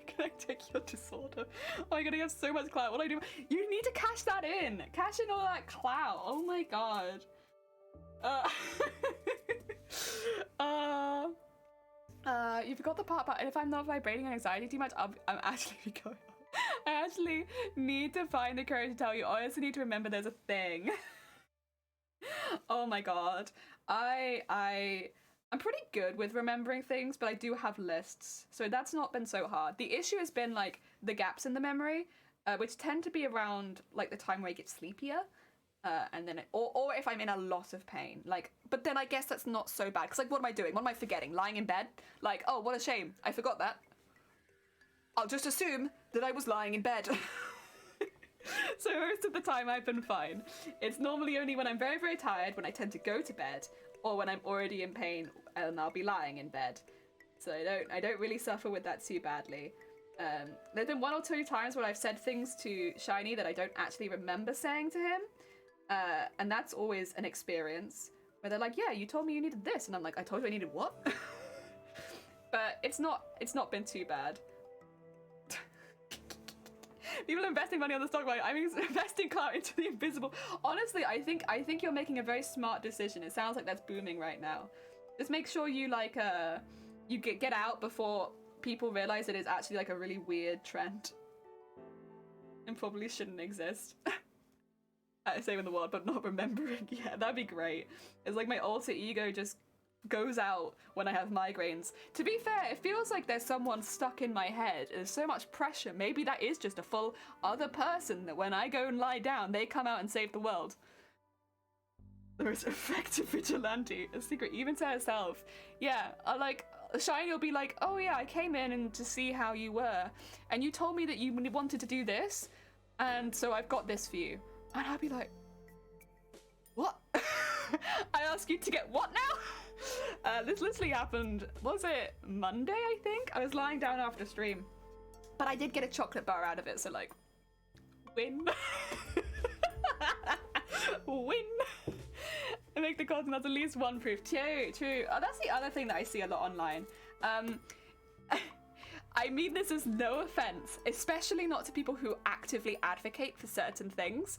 Can I take your disorder? Oh my god, I have so much clout. What do I do? You need to cash that in. Cash in all that clout. Oh my god. You forgot the part about if I'm not vibrating and anxiety too much, I'm actually going. I actually need to find the courage to tell you. I also need to remember there's a thing. Oh my god. I'm pretty good with remembering things, but I do have lists, so that's not been so hard. The issue has been like the gaps in the memory, which tend to be around like the time where I get sleepier, and then or if I'm in a lot of pain. Like, but then I guess that's not so bad because like, what am I doing? What am I forgetting? Lying in bed? Like, oh, what a shame! I forgot that. I'll just assume that I was lying in bed. So most of the time I've been fine. It's normally only when I'm very, very tired, when I tend to go to bed, or when I'm already in pain and I'll be lying in bed. So I don't really suffer with that too badly. There's been 1 or 2 times where I've said things to Shiny that I don't actually remember saying to him. And that's always an experience where they're like, yeah, you told me you needed this. And I'm like, I told you I needed what? But it's not been too bad. People investing money on the stock market. I'm investing clout into the invisible. Honestly, I think you're making a very smart decision. It sounds like that's booming right now. Just make sure you like you get out before people realize it is actually like a really weird trend and probably shouldn't exist. saving the world, but not remembering. Yeah, that'd be great. It's like my alter ego just goes out when I have migraines. To be fair, it feels like there's someone stuck in my head. There's so much pressure. Maybe that is just a full other person that when I go and lie down, they come out and save the world. There is effective vigilante, a secret even to herself. Yeah, like Shiny will be like, oh yeah, I came in and to see how you were, and you told me that you wanted to do this, and so I've got this for you. And I'll be like, what? I ask you to get what now? This literally happened, was it Monday, I think? I was lying down after stream, but I did get a chocolate bar out of it, so like, win. Win. I make the content that's at least one proof. True. Oh, that's the other thing that I see a lot online. I mean this is no offense, especially not to people who actively advocate for certain things.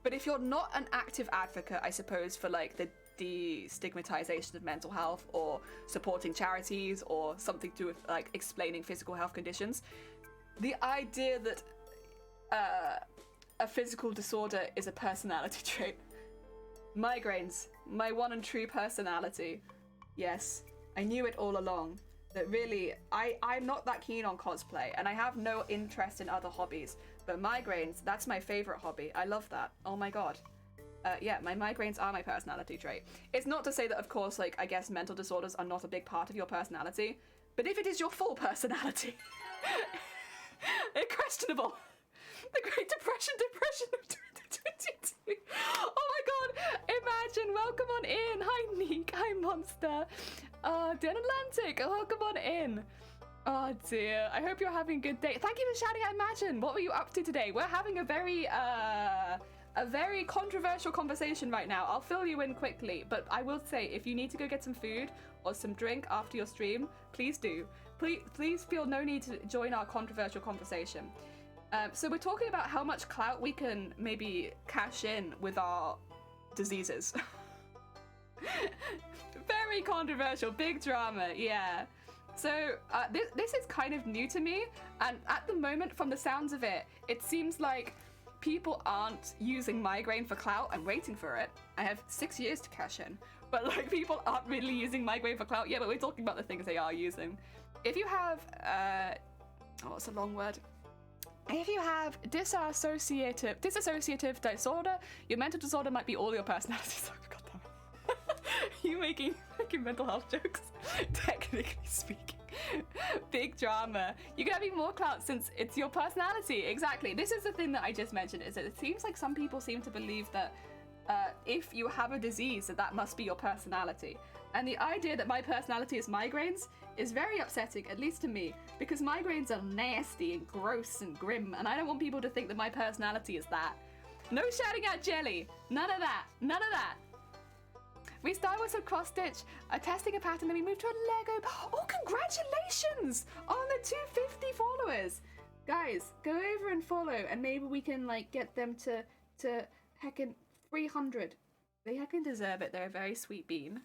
But if you're not an active advocate, I suppose, for like the destigmatization of mental health or supporting charities or something to do with like explaining physical health conditions, the idea that a physical disorder is a personality trait. Migraines, my one and true personality. Yes, I knew it all along. That really, I'm not that keen on cosplay, and I have no interest in other hobbies. But migraines, that's my favorite hobby. I love that. Oh my god. Yeah, my migraines are my personality trait. It's not to say that, of course, like, I guess mental disorders are not a big part of your personality, but if it is your full personality, they're questionable. The Great Depression of 2022. Oh my god, imagine, welcome on in. Hi Neek, hi Monster. Dan Atlantic, welcome on in. Oh dear, I hope you're having a good day. Thank you for shouting out Imagine. What were you up to today? We're having a very controversial conversation right now. I'll fill you in quickly, but I will say, if you need to go get some food or some drink after your stream, please do. Please feel no need to join our controversial conversation. So we're talking about how much clout we can maybe cash in with our diseases. Very controversial, big drama, yeah. So this is kind of new to me, and at the moment, from the sounds of it, it seems like people aren't using migraine for clout. I'm waiting for it. I have 6 years to cash in, but like people aren't really using migraine for clout. Yeah, but we're talking about the things they are using. If you have, oh, it's a long word. If you have dissociative disorder, your mental disorder might be all your personalities. Oh, God damn it. You making mental health jokes, technically speaking. Big drama. You can have even more clout since it's your personality. Exactly. This is the thing that I just mentioned, is that it seems like some people seem to believe that if you have a disease, that must be your personality. And the idea that my personality is migraines is very upsetting, at least to me, because migraines are nasty and gross and grim, and I don't want people to think that my personality is that. No shouting out jelly. None of that. None of that. We started with some cross-stitch, testing a pattern, then we moved to a Lego. Oh, congratulations on the 250 followers. Guys, go over and follow, and maybe we can like get them to heckin' 300. They heckin' deserve it. They're a very sweet bean.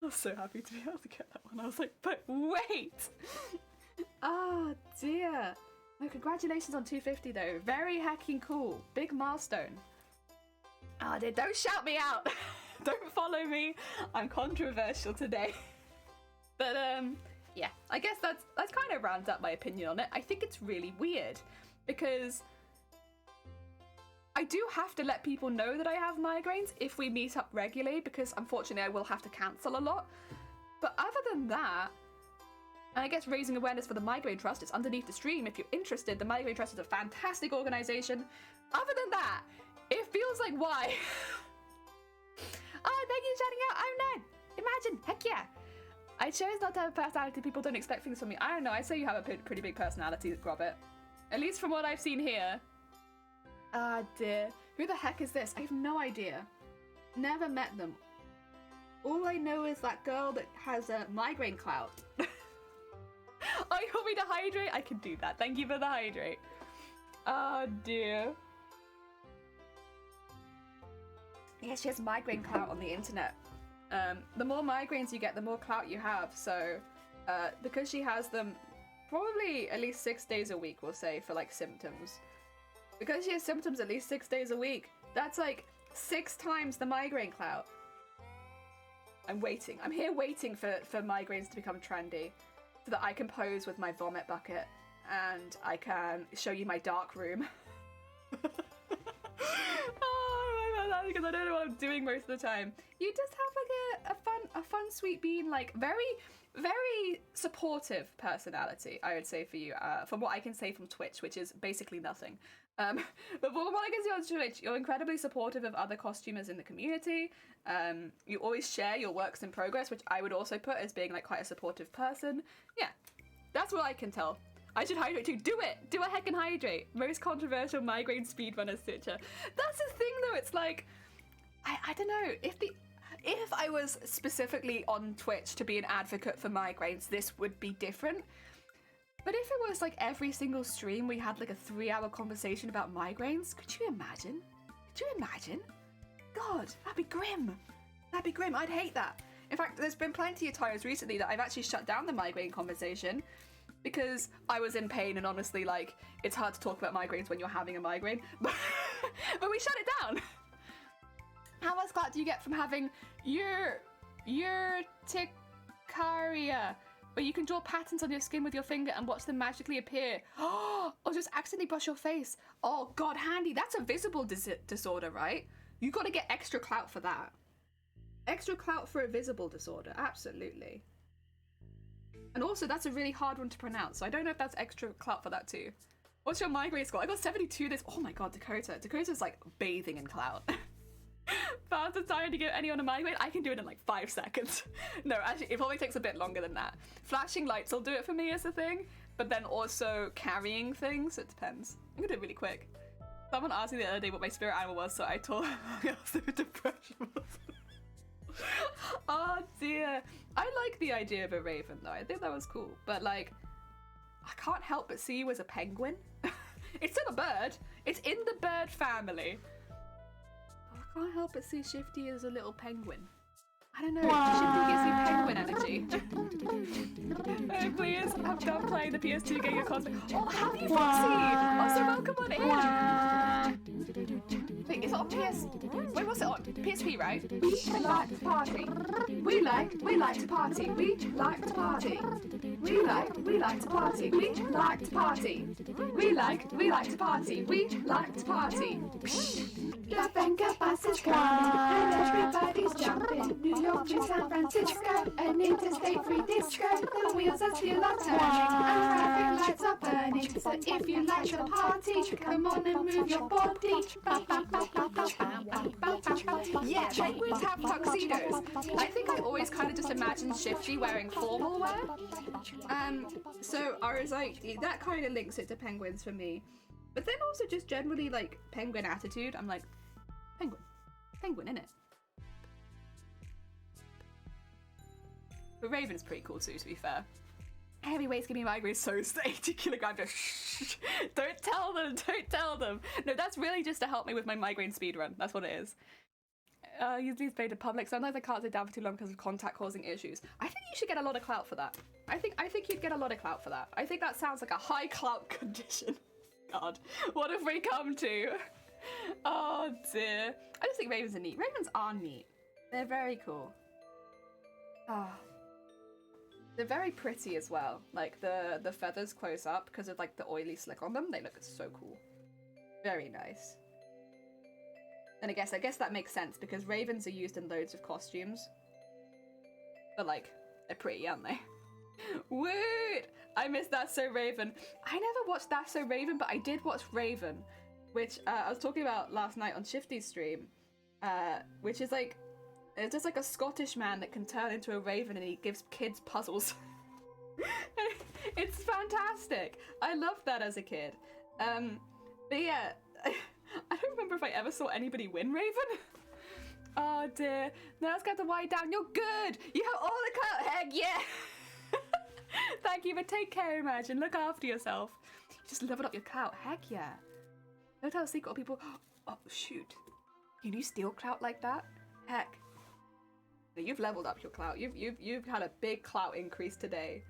I was so happy to be able to get that one. I was like, but wait! Oh dear. No, congratulations on 250 though. Very heckin' cool. Big milestone. Oh dear, don't shout me out! Don't follow me. I'm controversial today. But yeah, I guess that's kind of rounds up my opinion on it. I think it's really weird because I do have to let people know that I have migraines if we meet up regularly, because unfortunately I will have to cancel a lot. But other than that, and I guess raising awareness for the Migraine Trust is underneath the stream. If you're interested, the Migraine Trust is a fantastic organisation. Other than that, it feels like why? Oh, thank you for shouting out. I'm Ned. Imagine. Heck yeah. I chose not to have a personality. People don't expect things from me. I don't know. I say you have a pretty big personality, Robert. At least from what I've seen here. Ah, dear. Who the heck is this? I have no idea. Never met them. All I know is that girl that has a migraine clout. Oh, you want me to hydrate? I can do that. Thank you for the hydrate. Oh, dear. Yes, she has migraine clout on the internet. The more migraines you get, the more clout you have. So, because she has them probably at least 6 days a week, we'll say, for like symptoms. Because she has symptoms at least 6 days a week, That's like 6 times the migraine clout. I'm waiting. I'm here waiting for migraines to become trendy so that I can pose with my vomit bucket and I can show you my dark room. Oh, because I don't know what I'm doing most of the time. You just have like a fun sweet bean, like very supportive personality, I would say, for you, from what I can say from Twitch, which is basically nothing. But from what I can see on Twitch, you're incredibly supportive of other costumers in the community. You always share your works in progress, which I would also put as being like quite a supportive person. Yeah, that's what I can tell. I should hydrate too. Do it! Do a heckin' hydrate. Most controversial migraine speedrunner stitcher. That's the thing though, it's like, I don't know, if I was specifically on Twitch to be an advocate for migraines, this would be different. But if it was like every single stream we had like a 3-hour conversation about migraines, could you imagine? Could you imagine? God, that'd be grim. That'd be grim. I'd hate that. In fact, there's been plenty of times recently that I've actually shut down the migraine conversation because I was in pain, and honestly, like, it's hard to talk about migraines when you're having a migraine. But we shut it down. How much clout do you get from having urticaria, where you can draw patterns on your skin with your finger and watch them magically appear? Or just accidentally brush your face. Oh god, handy. That's a visible disorder, right? You gotta get extra clout for that. Extra clout for a visible disorder, absolutely. And also, that's a really hard one to pronounce, so I don't know if that's extra clout for that too. What's your migraine score? I got 72 this. Oh my god, Dakota. Dakota's like bathing in clout. Fastest time to get anyone a migraine? I can do it in like 5 seconds. No, actually, it probably takes a bit longer than that. Flashing lights will do it for me as a thing, but then also carrying things, it depends. I'm gonna do it really quick. Someone asked me the other day what my spirit animal was, so I told them what depression was. Oh dear. I like the idea of a raven though. I think that was cool. But like, I can't help but see you as a penguin. It's still a bird. It's in the bird family. I can't help but see Shifty as a little penguin. I don't know. Shifty gives me penguin energy. Please, I'm done playing the PS2 game of cosplay. Oh, how do you Foxy? Also, welcome on in. Wait, is it on PS? Wait, what's it on? PSP, right? We like to party. We like to party. We like to party. We like to party. We like to party. We like to party. We like to party. La venga buses coming and everybody's jumping. New York to San Francisco, an interstate free disco. The wheels are still are turning and traffic lights are burning. So if you like the party, come on and move your body. Yeah, penguins have tuxedos. I think I always kind of just imagine Shifty wearing formal wear. So I was like, that kind of links it to penguins for me. But then also just generally like penguin attitude. I'm like, penguin innit? But Raven's pretty cool too, to be fair. Heavyweights give me migraines, so 80 kilograms. Shh. Don't tell them. No, that's really just to help me with my migraine speedrun. That's what it is. Usually it's made in public. Sometimes I can't sit down for too long because of contact causing issues. I think you should get a lot of clout for that. I think you'd get a lot of clout for that. I think that sounds like a high clout condition. God, what have we come to? Oh dear. I just think ravens are neat. Ravens are neat. They're very cool. Ah. They're very pretty as well. Like the feathers close up because of like the oily slick on them. They look so cool. Very nice. And I guess that makes sense because ravens are used in loads of costumes. But like, they're pretty, aren't they? Woot! I missed That's So Raven. I never watched That's So Raven, but I did watch Raven, which I was talking about last night on Shifty's stream, which is like, it's just like a Scottish man that can turn into a raven and he gives kids puzzles. It's fantastic. I loved that as a kid. But yeah, I don't remember if I ever saw anybody win Raven. Oh dear. Now let's get the white down. You're good. You have all the clout. Heck yeah. Thank you, but take care, Imagine. Look after yourself. You just leveled up your clout. Heck yeah. Don't tell a secret, people. Oh shoot. Can you steal clout like that? Heck. You've leveled up your clout. You've had a big clout increase today.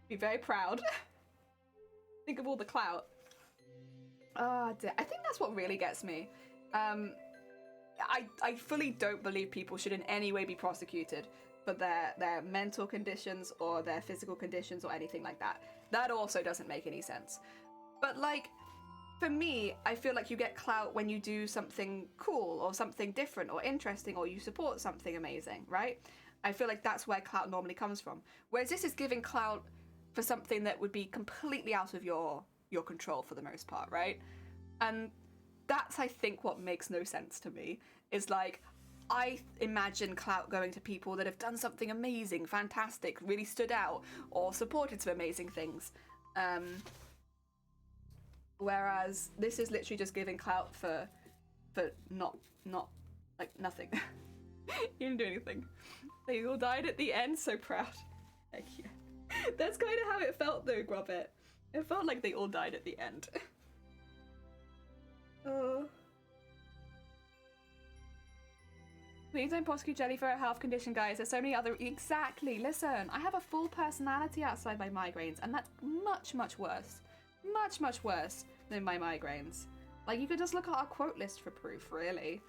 Be very proud. Think of all the clout. Oh dear. I think that's what really gets me. I fully don't believe people should in any way be prosecuted for their mental conditions or their physical conditions or anything like that. That also doesn't make any sense. But like, for me, I feel like you get clout when you do something cool or something different or interesting or you support something amazing, right? I feel like that's where clout normally comes from. Whereas this is giving clout for something that would be completely out of your control for the most part, right? And that's, I think, what makes no sense to me, is like, I imagine clout going to people that have done something amazing, fantastic, really stood out, or supported some amazing things. Whereas this is literally just giving clout for not like nothing. You didn't do anything. They all died at the end, so proud. Heck yeah. That's kind of how it felt though, Grobbit. It felt like they all died at the end. Oh. Please don't prosecute Jelly for a health condition, guys. There's so many other... Exactly. Listen, I have a full personality outside my migraines, and that's much, much worse. Much, much worse than my migraines. Like, you could just look at our quote list for proof, really.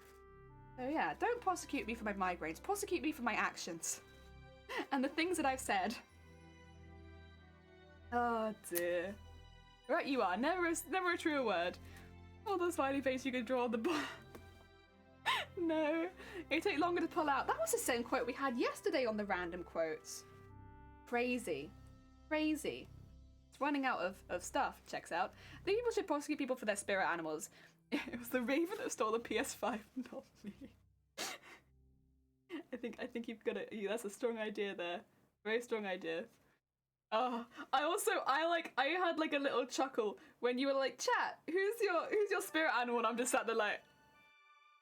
So yeah, don't prosecute me for my migraines. Prosecute me for my actions. And the things that I've said. Oh, dear. Right you are. Never a truer word. Oh, the smiley face you could draw on the bar. No, it'd take longer to pull out. That was the same quote we had yesterday on the random quotes. Crazy. Crazy. It's running out of stuff. Checks out. I think people should prosecute people for their spirit animals. It was the raven that stole the PS5, not me. I think you've got it. That's a strong idea there. Very strong idea. Oh, I had like a little chuckle when you were like, chat, who's your spirit animal? And I'm just sat there like,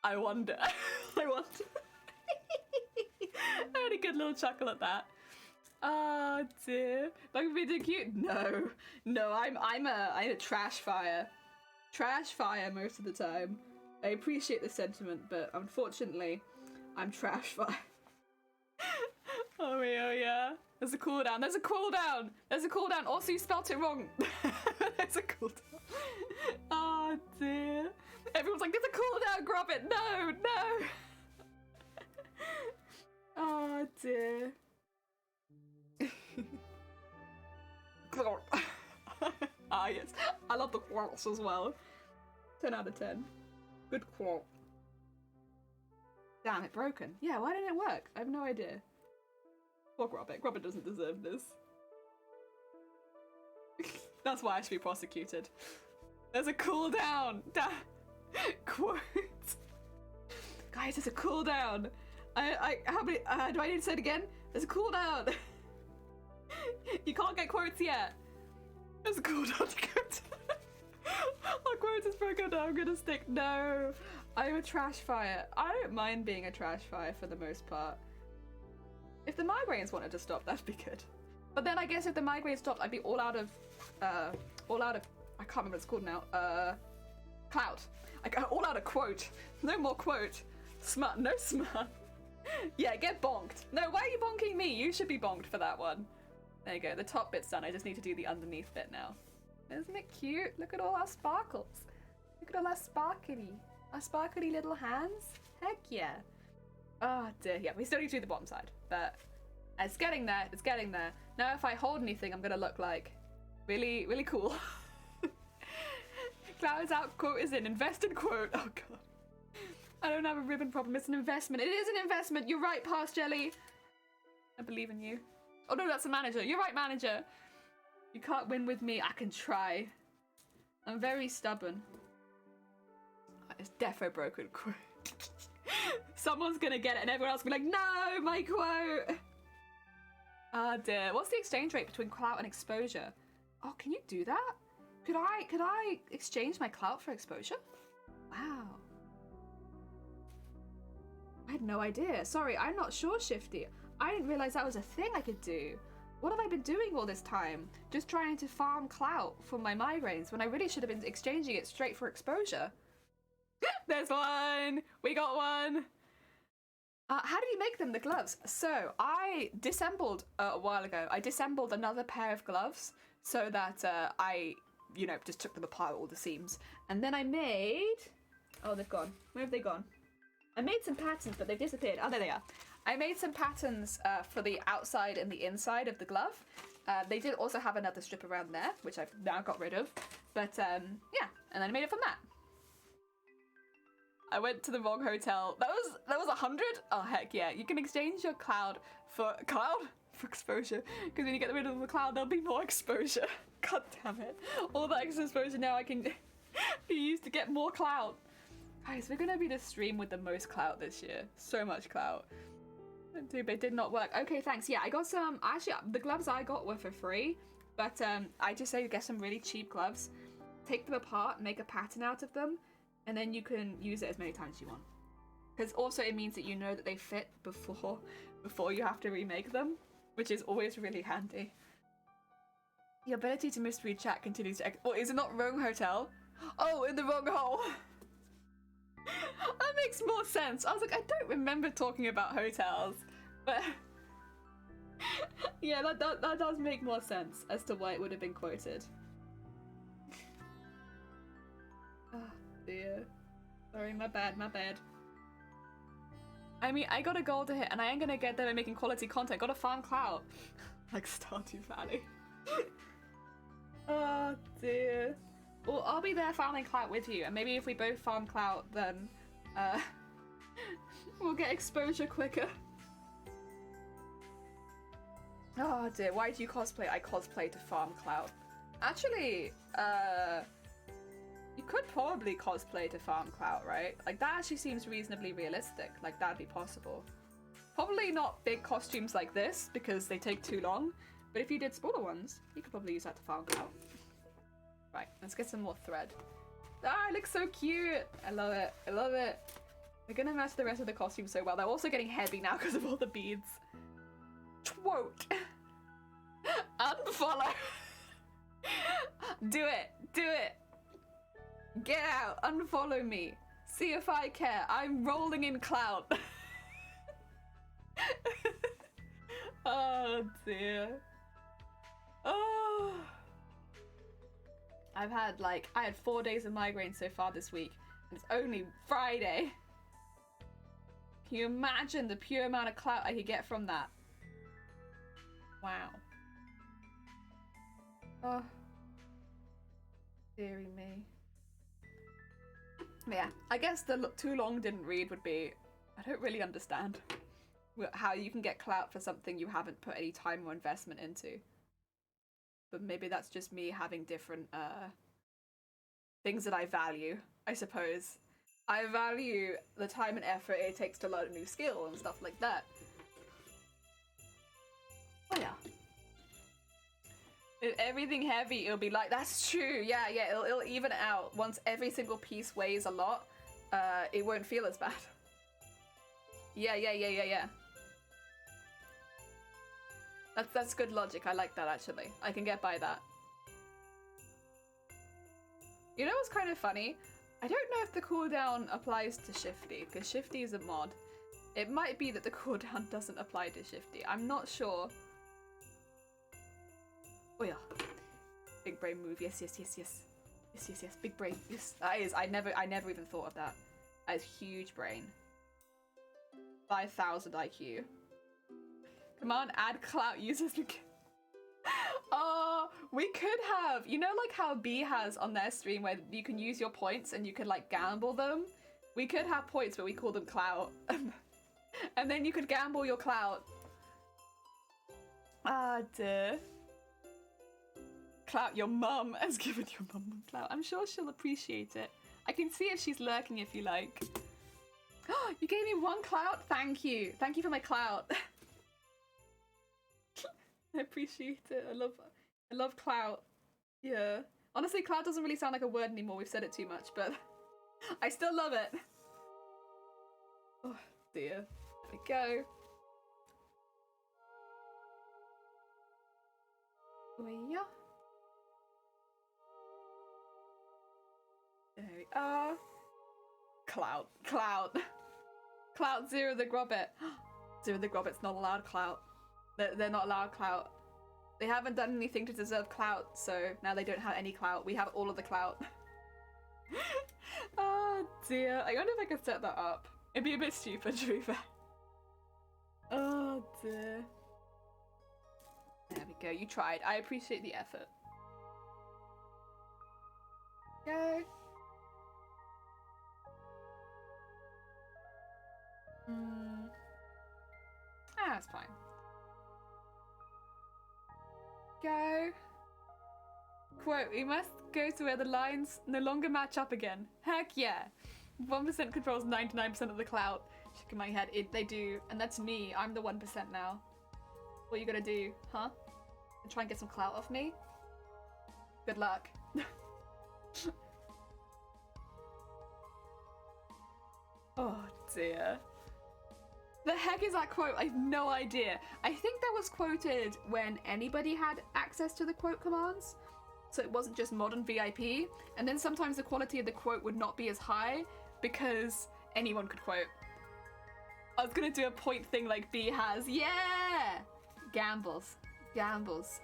I wonder. I wonder. I had a good little chuckle at that. Oh dear. Like we did cute? No. I'm a trash fire. Trash fire most of the time. I appreciate the sentiment, but unfortunately, I'm trash fire. Oh yeah. There's a cooldown. There's a cooldown. There's a cooldown. Also, you spelt it wrong. There's a cooldown. Oh dear. Everyone's like, there's a cooldown, Grobbit. No. Oh dear. Ah yes. I love the quartz as well. 10 out of 10. Good quartz. Damn, it broken. Yeah, why didn't it work? I have no idea. Poor Grobbit. Grobbit doesn't deserve this. That's why I should be prosecuted. There's a cooldown! Quote. Guys, there's a cooldown! How many, do I need to say it again? There's a cooldown! You can't get quotes yet! There's a cooldown to go to. Our quotes is broken down, I'm gonna stick. No! I'm a trash fire. I don't mind being a trash fire for the most part. If the migraines wanted to stop, that'd be good. But then I guess if the migraines stopped, I'd be all out of, I can't remember what it's called now, clout. I go all out of quote. No more quote. Smart, no smart. Yeah, get bonked. No, why are you bonking me? You should be bonked for that one. There you go, the top bit's done. I just need to do the underneath bit now. Isn't it cute? Look at all our sparkles. Look at all our sparkly little hands. Heck yeah. Oh dear, yeah, we still need to do the bottom side, but it's getting there, it's getting there. Now if I hold anything, I'm gonna look like really, really cool. Cloud is out, quote is in, invest in quote. Oh god. I don't have a ribbon problem, it's an investment. It is an investment, you're right, Past Jelly. I believe in you. Oh no, that's a manager. You're right, manager. You can't win with me, I can try. I'm very stubborn. It's defo broken quote. Someone's gonna get it and everyone else will be like, no, my quote. Ah dear. What's the exchange rate between clout and exposure? Oh, can you do that? Could I exchange my clout for exposure? Wow. I had no idea. Sorry, I'm not sure, Shifty. I didn't realize that was a thing I could do. What have I been doing all this time? Just trying to farm clout for my migraines when I really should have been exchanging it straight for exposure. There's one! We got one! How do you make them, the gloves? So, I disassembled a while ago. I disassembled another pair of gloves so that I, just took them apart, all the seams. And then I made... Oh, they've gone. Where have they gone? I made some patterns, but they've disappeared. Oh, there they are. I made some patterns for the outside and the inside of the glove. They did also have another strip around there, which I've now got rid of. But yeah, and then I made it from that. I went to the wrong hotel. That was 100? Oh heck yeah! You can exchange your cloud for exposure. Because when you get rid of the cloud, there'll be more exposure. God damn it! All that extra exposure now I can be used to get more clout. Guys, we're gonna be the stream with the most clout this year. So much clout. Dude, it did not work. Okay, thanks. Yeah, I got some. Actually, the gloves I got were for free, but I just say get some really cheap gloves, take them apart, make a pattern out of them, and then you can use it as many times as you want. Because also it means that you know that they fit before you have to remake them, which is always really handy. The ability to mystery chat continues to. Oh, is it not wrong hotel? Oh, in the wrong hole. That makes more sense. I was like, I don't remember talking about hotels, but yeah, that does make more sense as to why it would have been quoted. Oh dear. Sorry, my bad. I mean, I got a goal to hit, and I ain't gonna get there by making quality content. Gotta farm clout. Like Stardew Valley. Oh dear. Well, I'll be there farming clout with you, and maybe if we both farm clout, then we'll get exposure quicker. Oh dear, why do you cosplay? I cosplay to farm clout. Actually, you could probably cosplay to farm clout, right? Like, that actually seems reasonably realistic. Like, that'd be possible. Probably not big costumes like this, because they take too long, but if you did smaller ones, you could probably use that to farm clout. Right, let's get some more thread. Ah, it looks so cute! I love it. I love it. They're gonna match the rest of the costume so well. They're also getting heavy now because of all the beads. Quote. Unfollow. Do it. Do it. Get out. Unfollow me. See if I care. I'm rolling in clout. Oh dear. Oh. I had 4 days of migraine so far this week, and it's only Friday. Can you imagine the pure amount of clout I could get from that? Wow. Oh. Dearie me. But yeah, I guess the too long didn't read would be, I don't really understand how you can get clout for something you haven't put any time or investment into. But maybe that's just me having different things that I value, I suppose. I value the time and effort it takes to learn a new skill and stuff like that. Oh yeah. If everything heavy, it'll be like, that's true, yeah, it'll even out. Once every single piece weighs a lot, it won't feel as bad. Yeah. That's good logic. I like that, actually. I can get by that. You know what's kind of funny? I don't know if the cooldown applies to Shifty, because Shifty is a mod. It might be that the cooldown doesn't apply to Shifty. I'm not sure. Oh yeah. Big brain move. Yes. Big brain. Yes. That is. I never even thought of that. That is huge brain. 5,000 IQ. Come on, add clout users. Oh, we could have, you know, like how B has on their stream where you can use your points and you can like gamble them? We could have points but we call them clout. And then you could gamble your clout. Ah, dear. Clout, your mum has given your mum clout. I'm sure she'll appreciate it. I can see if she's lurking if you like. You gave me 1 clout? Thank you. Thank you for my clout. I appreciate it. I love clout. Yeah. Honestly, clout doesn't really sound like a word anymore. We've said it too much, but I still love it. Oh dear. There we go. Oh yeah. There we are. Clout. Clout, zero the Grobbit. Zero the Grobbit's not allowed clout. They're not allowed clout. They haven't done anything to deserve clout, so now they don't have any clout. We have all of the clout. Oh dear. I wonder if I could set that up. It'd be a bit stupid to be fair. Oh dear. There we go, you tried. I appreciate the effort. Go. That's fine. Go. Quote, we must go to where the lines no longer match up again. Heck yeah. 1% controls 99% of the clout. Shaking my head. They do. And that's me. I'm the 1% now. What you gonna do, huh? And try and get some clout off me? Good luck. Oh dear. The heck is that quote? I have no idea. I think that was quoted when anybody had access to the quote commands. So it wasn't just modern VIP. And then sometimes the quality of the quote would not be as high because anyone could quote. I was gonna do a point thing like B has. Yeah! Gambles. Gambles.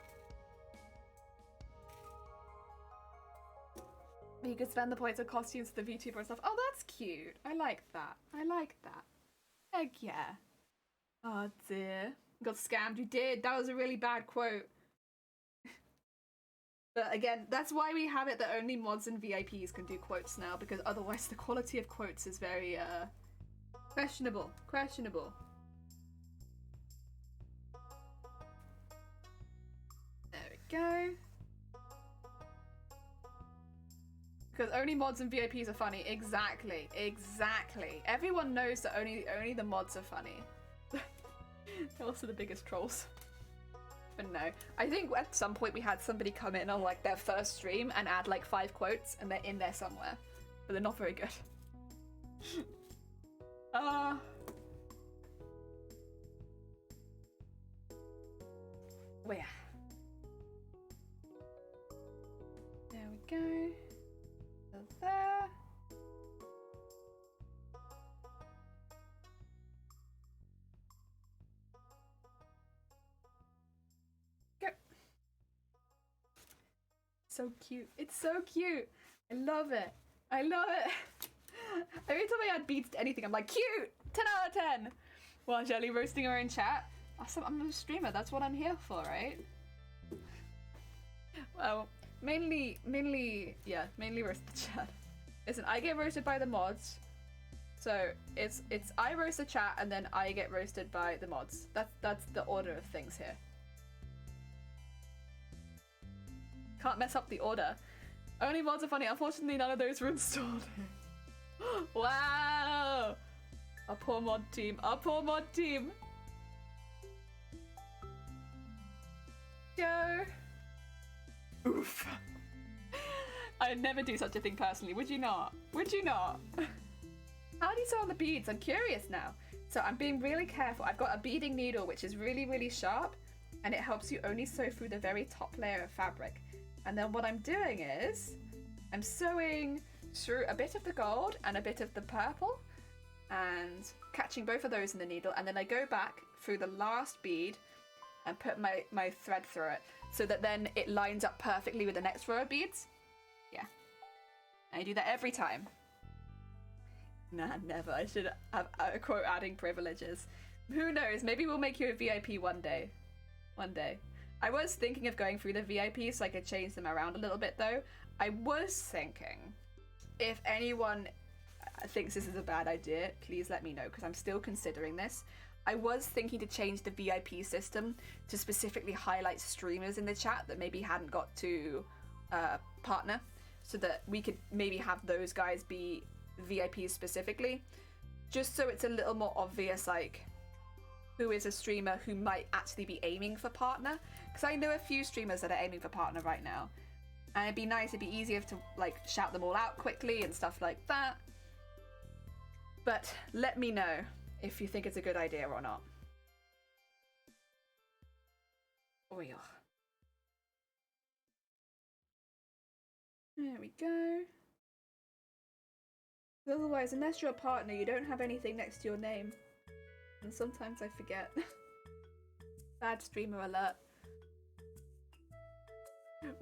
You could spend the points on costumes for the VTuber and stuff. Oh, that's cute. I like that. I like that. Heck yeah. Oh dear. Got scammed. You did. That was a really bad quote. But again, that's why we have it that only mods and VIPs can do quotes now, because otherwise the quality of quotes is very questionable. Questionable. There we go. Because only mods and VIPs are funny. Exactly. Exactly. Everyone knows that only the mods are funny. They're also the biggest trolls. But no. I think at some point we had somebody come in on like their first stream and add like 5 quotes and they're in there somewhere. But they're not very good. Oh yeah. There we go. So there. Go. So cute. It's so cute. I love it. I love it. Every time I add beats to anything, I'm like, cute! 10 out of 10! Well, Jelly roasting her in chat. I'm a streamer, that's what I'm here for, right? Well, mainly roast the chat. Listen, I get roasted by the mods. So it's I roast the chat and then I get roasted by the mods. That's the order of things here. Can't mess up the order. Only mods are funny. Unfortunately, none of those were installed. Wow! Our poor mod team. Our poor mod team. Go. Oof. I'd never do such a thing personally. Would you not? Would you not? How do you sew on the beads? I'm curious now. So I'm being really careful. I've got a beading needle which is really, really sharp and it helps you only sew through the very top layer of fabric. And then what I'm doing is I'm sewing through a bit of the gold and a bit of the purple and catching both of those in the needle, and then I go back through the last bead and put my thread through it so that then it lines up perfectly with the next row of beads. Yeah. I do that every time. Nah, never. I should have a quote adding privileges. Who knows? Maybe we'll make you a VIP one day. One day. I was thinking of going through the VIPs so I could change them around a little bit though. I was thinking, if anyone thinks this is a bad idea, please let me know because I'm still considering this. I was thinking to change the VIP system to specifically highlight streamers in the chat that maybe hadn't got to partner, so that we could maybe have those guys be VIPs specifically, just so it's a little more obvious like who is a streamer who might actually be aiming for partner, because I know a few streamers that are aiming for partner right now, and it'd be nice, it'd be easier to like shout them all out quickly and stuff like that. But let me know if you think it's a good idea or not. Oh yeah. There we go. Otherwise, unless you're a partner, you don't have anything next to your name. And sometimes I forget. Bad streamer alert.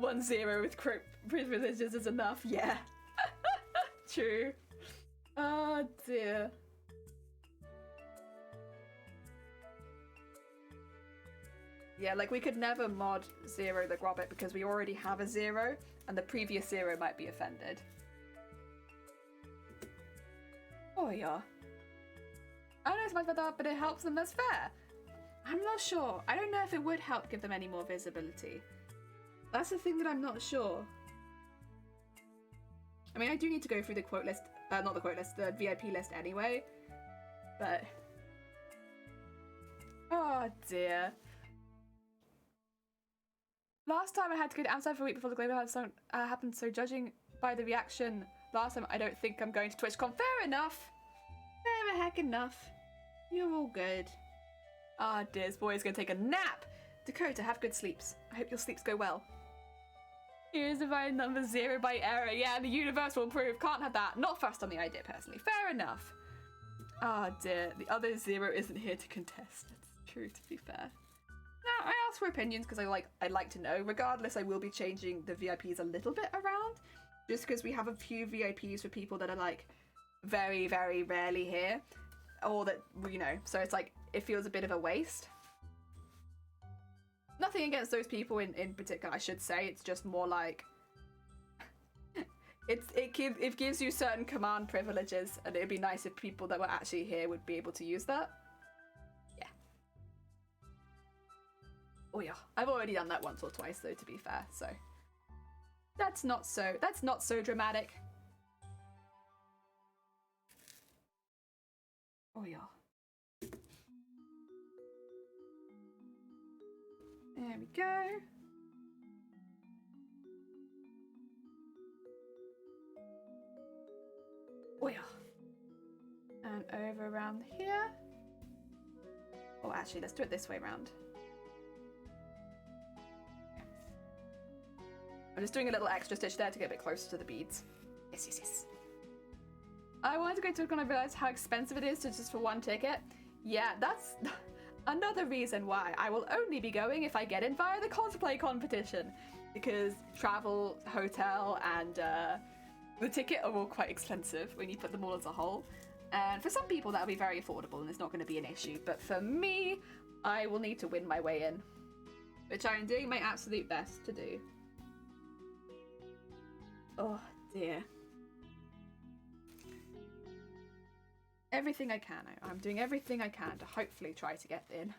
1-0 with privileges is enough, yeah. True. Oh dear. Yeah, like we could never mod Zero the Grobbit because we already have a Zero, and the previous Zero might be offended. Oh yeah. I don't know so much about that, but it helps them, that's fair. I'm not sure. I don't know if it would help give them any more visibility. That's the thing that I'm not sure. I mean, I do need to go through the quote list, not the quote list, the VIP list anyway, but... Oh dear. Last time I had to go to Amsterdam for a week before the global happened, so judging by the reaction last time, I don't think I'm going to TwitchCon. Fair enough. Fair the heck enough. You're all good. Ah, dear, this boy is going to take a nap. Dakota, have good sleeps. I hope your sleeps go well. Here's divided number 0 by error. Yeah, the universe will improve. Can't have that. Not fussed on the idea, personally. Fair enough. Ah, dear. The other 0 isn't here to contest. That's true, to be fair. No, I asked for opinions because I'd like to know. Regardless, I will be changing the VIPs a little bit around. Just because we have a few VIPs for people that are, like, very, very rarely here. Or that, you know, so it's like, it feels a bit of a waste. Nothing against those people in particular, I should say. It's just more like... it gives you certain command privileges, and it'd be nice if people that were actually here would be able to use that. Yeah. Oh yeah, I've already done that once or twice though, to be fair, so... That's not so dramatic. Oh yeah. There we go. Oh yeah. And over around here. Oh, actually, let's do it this way around. I'm just doing a little extra stitch there to get a bit closer to the beads. Yes, yes, yes. I wanted to go to TwitchCon, I realized how expensive it is to just for one ticket. Yeah, that's another reason why I will only be going if I get in via the cosplay competition. Because travel, hotel, and the ticket are all quite expensive when you put them all as a whole. And for some people that'll be very affordable and it's not going to be an issue. But for me, I will need to win my way in. Which I am doing my absolute best to do. Oh dear. Everything I can. I'm doing everything I can to hopefully try to get in.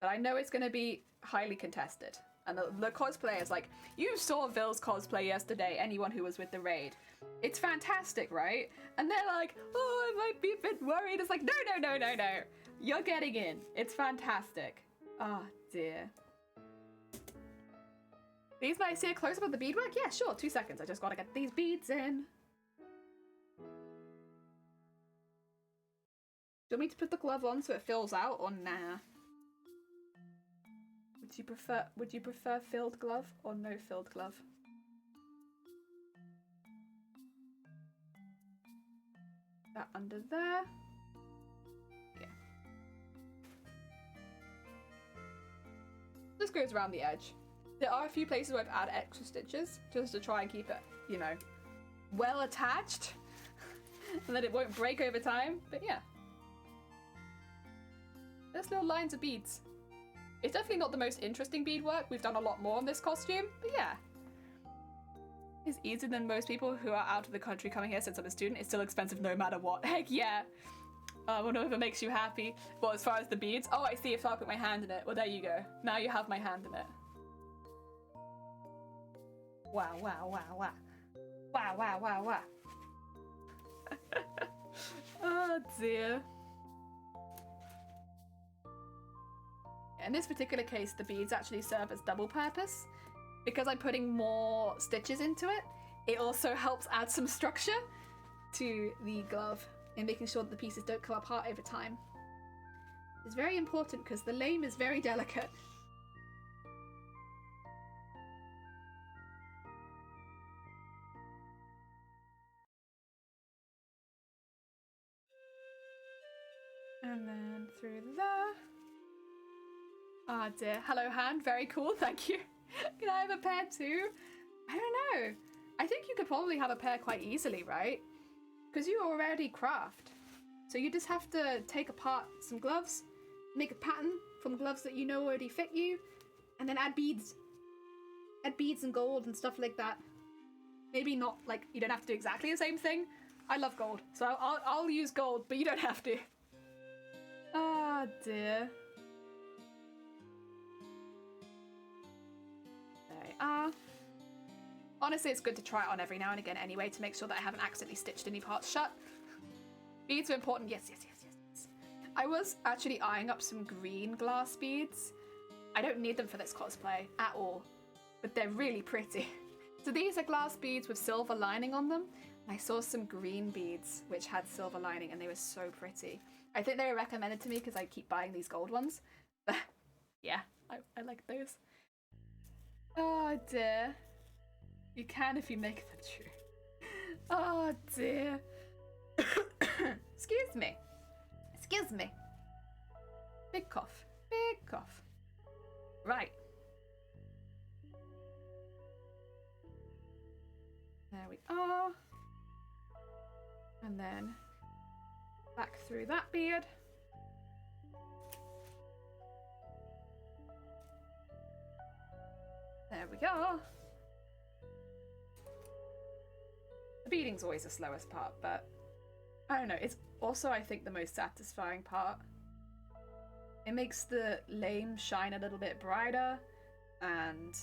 But I know it's going to be highly contested. And the cosplayers, like, you saw Ville's cosplay yesterday, anyone who was with the raid. It's fantastic, right? And they're like, oh, I might be a bit worried. It's like, no, no, no, no, no. You're getting in. It's fantastic. Oh, dear. Please, may I see a close-up of the beadwork? Yeah, sure. 2 seconds. I just gotta get these beads in. Do you want me to put the glove on so it fills out, or nah? Would you prefer filled glove or no filled glove? That under there. Yeah. This goes around the edge. There are a few places where I've added extra stitches just to try and keep it, you know, well attached and that it won't break over time, but yeah. There's little lines of beads. It's definitely not the most interesting beadwork. We've done a lot more on this costume, but yeah. It's easier than most people who are out of the country coming here since I'm a student. It's still expensive no matter what. Heck yeah. I don't know if it makes you happy. Well, as far as the beads, oh, I see if I put my hand in it. Well, there you go. Now you have my hand in it. Wow, wow, wow, wow. Wow, wow, wow, wow. Oh dear. In this particular case, the beads actually serve as double purpose. Because I'm putting more stitches into it, it also helps add some structure to the glove and making sure that the pieces don't come apart over time. It's very important because the lame is very delicate. And then through there. Ah dear. Hello hand, very cool, thank you. Can I have a pair too? I don't know. I think you could probably have a pair quite easily, right? Because you already craft. So you just have to take apart some gloves, make a pattern, from gloves that you know already fit you, and then add beads. Add beads and gold and stuff like that. Maybe not, like, you don't have to do exactly the same thing. I love gold, so I'll use gold, but you don't have to. Ah, dear. There we are. Honestly, it's good to try it on every now and again anyway to make sure that I haven't accidentally stitched any parts shut. Beads are important. Yes, yes, yes, yes, yes. I was actually eyeing up some green glass beads. I don't need them for this cosplay at all, but they're really pretty. So these are glass beads with silver lining on them. And I saw some green beads which had silver lining and they were so pretty. I think they were recommended to me because I keep buying these gold ones. But yeah, I like those. Oh dear. You can if you make them true. Oh dear. Excuse me. Excuse me. Big cough. Big cough. Right. There we are. And then back through that beard. There we go. The beading's always the slowest part, but I don't know, it's also, I think, the most satisfying part. It makes the lame shine a little bit brighter, and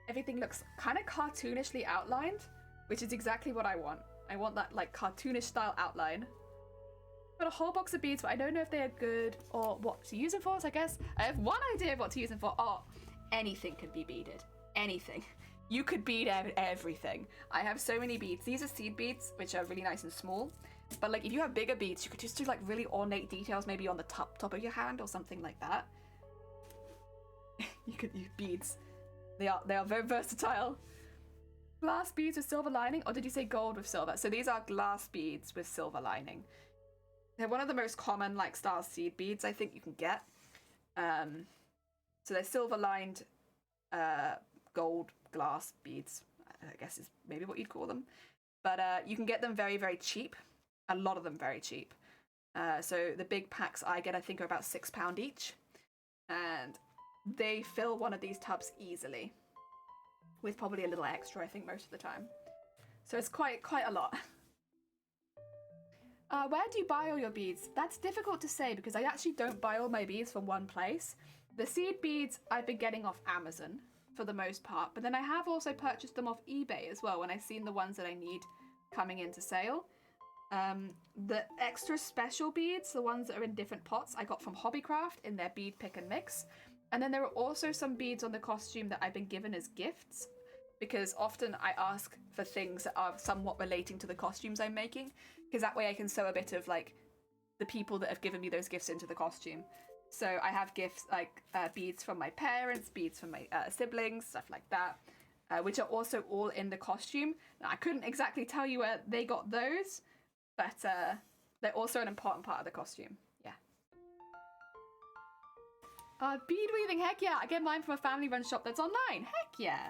everything looks kind of cartoonishly outlined, which is exactly what I want. I want that, like, cartoonish style outline. Got a whole box of beads, but I don't know if they are good or what to use them for, so I guess I have one idea of what to use them for. Oh, anything can be beaded. Anything. You could bead everything. I have so many beads. These are seed beads, which are really nice and small. But like, if you have bigger beads, you could just do like really ornate details, maybe on the top of your hand or something like that. You could use beads. They are very versatile. Glass beads with silver lining, or did you say gold with silver? So these are glass beads with silver lining. They're one of the most common like style seed beads I think you can get. So they're silver lined gold glass beads, I guess is maybe what you'd call them. But you can get them very, very cheap. A lot of them very cheap. So the big packs I get, I think, are about £6 each. And they fill one of these tubs easily. With probably a little extra, I think, most of the time. So it's quite a lot. Where do you buy all your beads? That's difficult to say because I actually don't buy all my beads from one place. The seed beads I've been getting off Amazon for the most part, but then I have also purchased them off eBay as well when I've seen the ones that I need coming into sale. The extra special beads, the ones that are in different pots, I got from Hobbycraft in their bead pick and mix. And then there are also some beads on the costume that I've been given as gifts, because often I ask for things that are somewhat relating to the costumes I'm making, because that way I can sew a bit of like the people that have given me those gifts into the costume. So I have gifts like beads from my parents, beads from my siblings, stuff like that, which are also all in the costume. Now, I couldn't exactly tell you where they got those, but they're also an important part of the costume. Yeah. Bead weaving, heck yeah. I get mine from a family-run shop that's online. Heck yeah.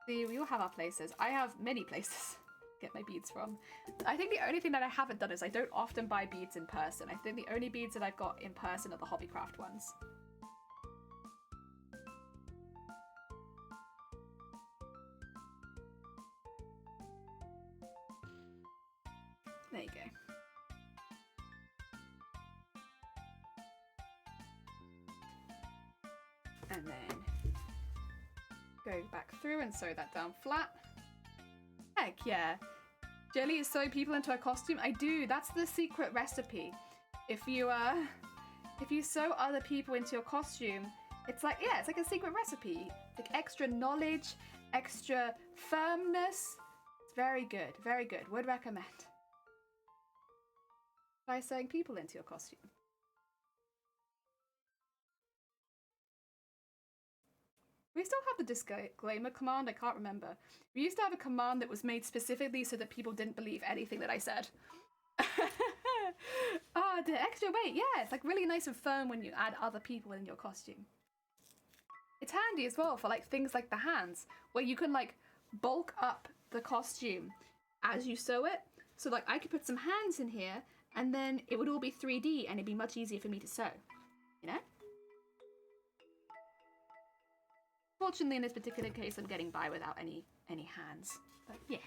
See, we all have our places. I have many places to get my beads from. I think the only thing that I haven't done is I don't often buy beads in person. I think the only beads that I've got in person are the Hobbycraft ones. There you go. And then go back through and sew that down flat. Heck yeah. Jelly is sewing people into a costume. I do. That's the secret recipe. If you sew other people into your costume, it's like, yeah, it's like a secret recipe. It's like extra knowledge, extra firmness. It's very good. Very good. Would recommend. Try sewing people into your costume. We still have the disclaimer command. I can't remember. We used to have a command that was made specifically so that people didn't believe anything that I said. The extra weight. Yeah, it's like really nice and firm when you add other people in your costume. It's handy as well for like things like the hands, where you can like bulk up the costume as you sew it. So like I could put some hands in here and then it would all be 3D and it'd be much easier for me to sew, you know? Fortunately, in this particular case, I'm getting by without any hands, but yeah.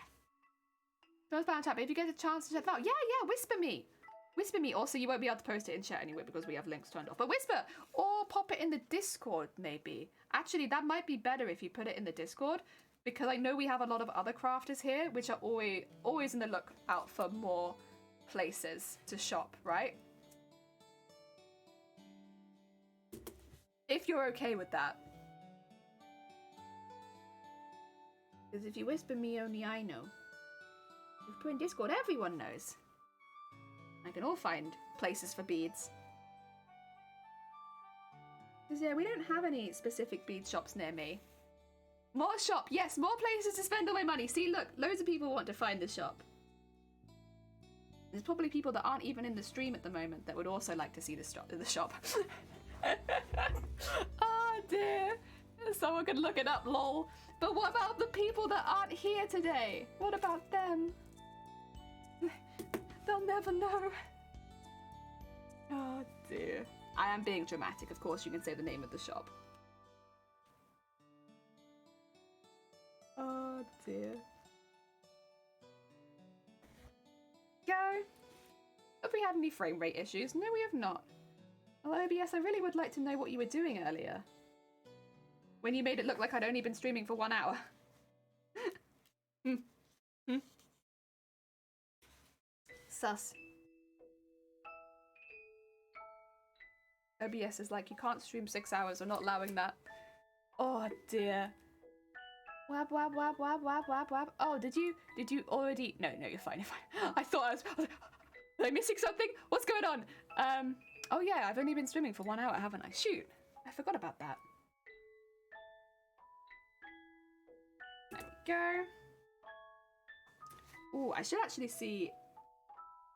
So I was bound to, but if you get a chance to check that out, yeah, whisper me. Whisper me. Also, you won't be able to post it in chat anyway because we have links turned off. But whisper, or pop it in the Discord, maybe. Actually, that might be better if you put it in the Discord, because I know we have a lot of other crafters here, which are always in the lookout for more places to shop, right? If you're okay with that. Because if you whisper me, only I know. If you put in Discord, everyone knows. I can all find places for beads. Because yeah, we don't have any specific bead shops near me. More shop, yes, more places to spend all my money. See, look, loads of people want to find the shop. There's probably people that aren't even in the stream at the moment that would also like to see the shop. Oh dear. Someone could look it up, lol. But what about the people that aren't here today? What about them? They'll never know. Oh dear. I am being dramatic. Of course, you can say the name of the shop. Oh dear. Go. Have we had any frame rate issues? No, we have not. Well, OBS, I really would like to know what you were doing earlier. When you made it look like I'd only been streaming for 1 hour. Sus. OBS is like, you can't stream 6 hours, we're not allowing that. Oh dear. Wab wab wab wab wab wab wab. Oh, did you already? No, you're fine, you're fine. I thought I was like, am I missing something? What's going on? Oh yeah, I've only been streaming for 1 hour, haven't I? Shoot, I forgot about that. There we go. Oh, I should actually see.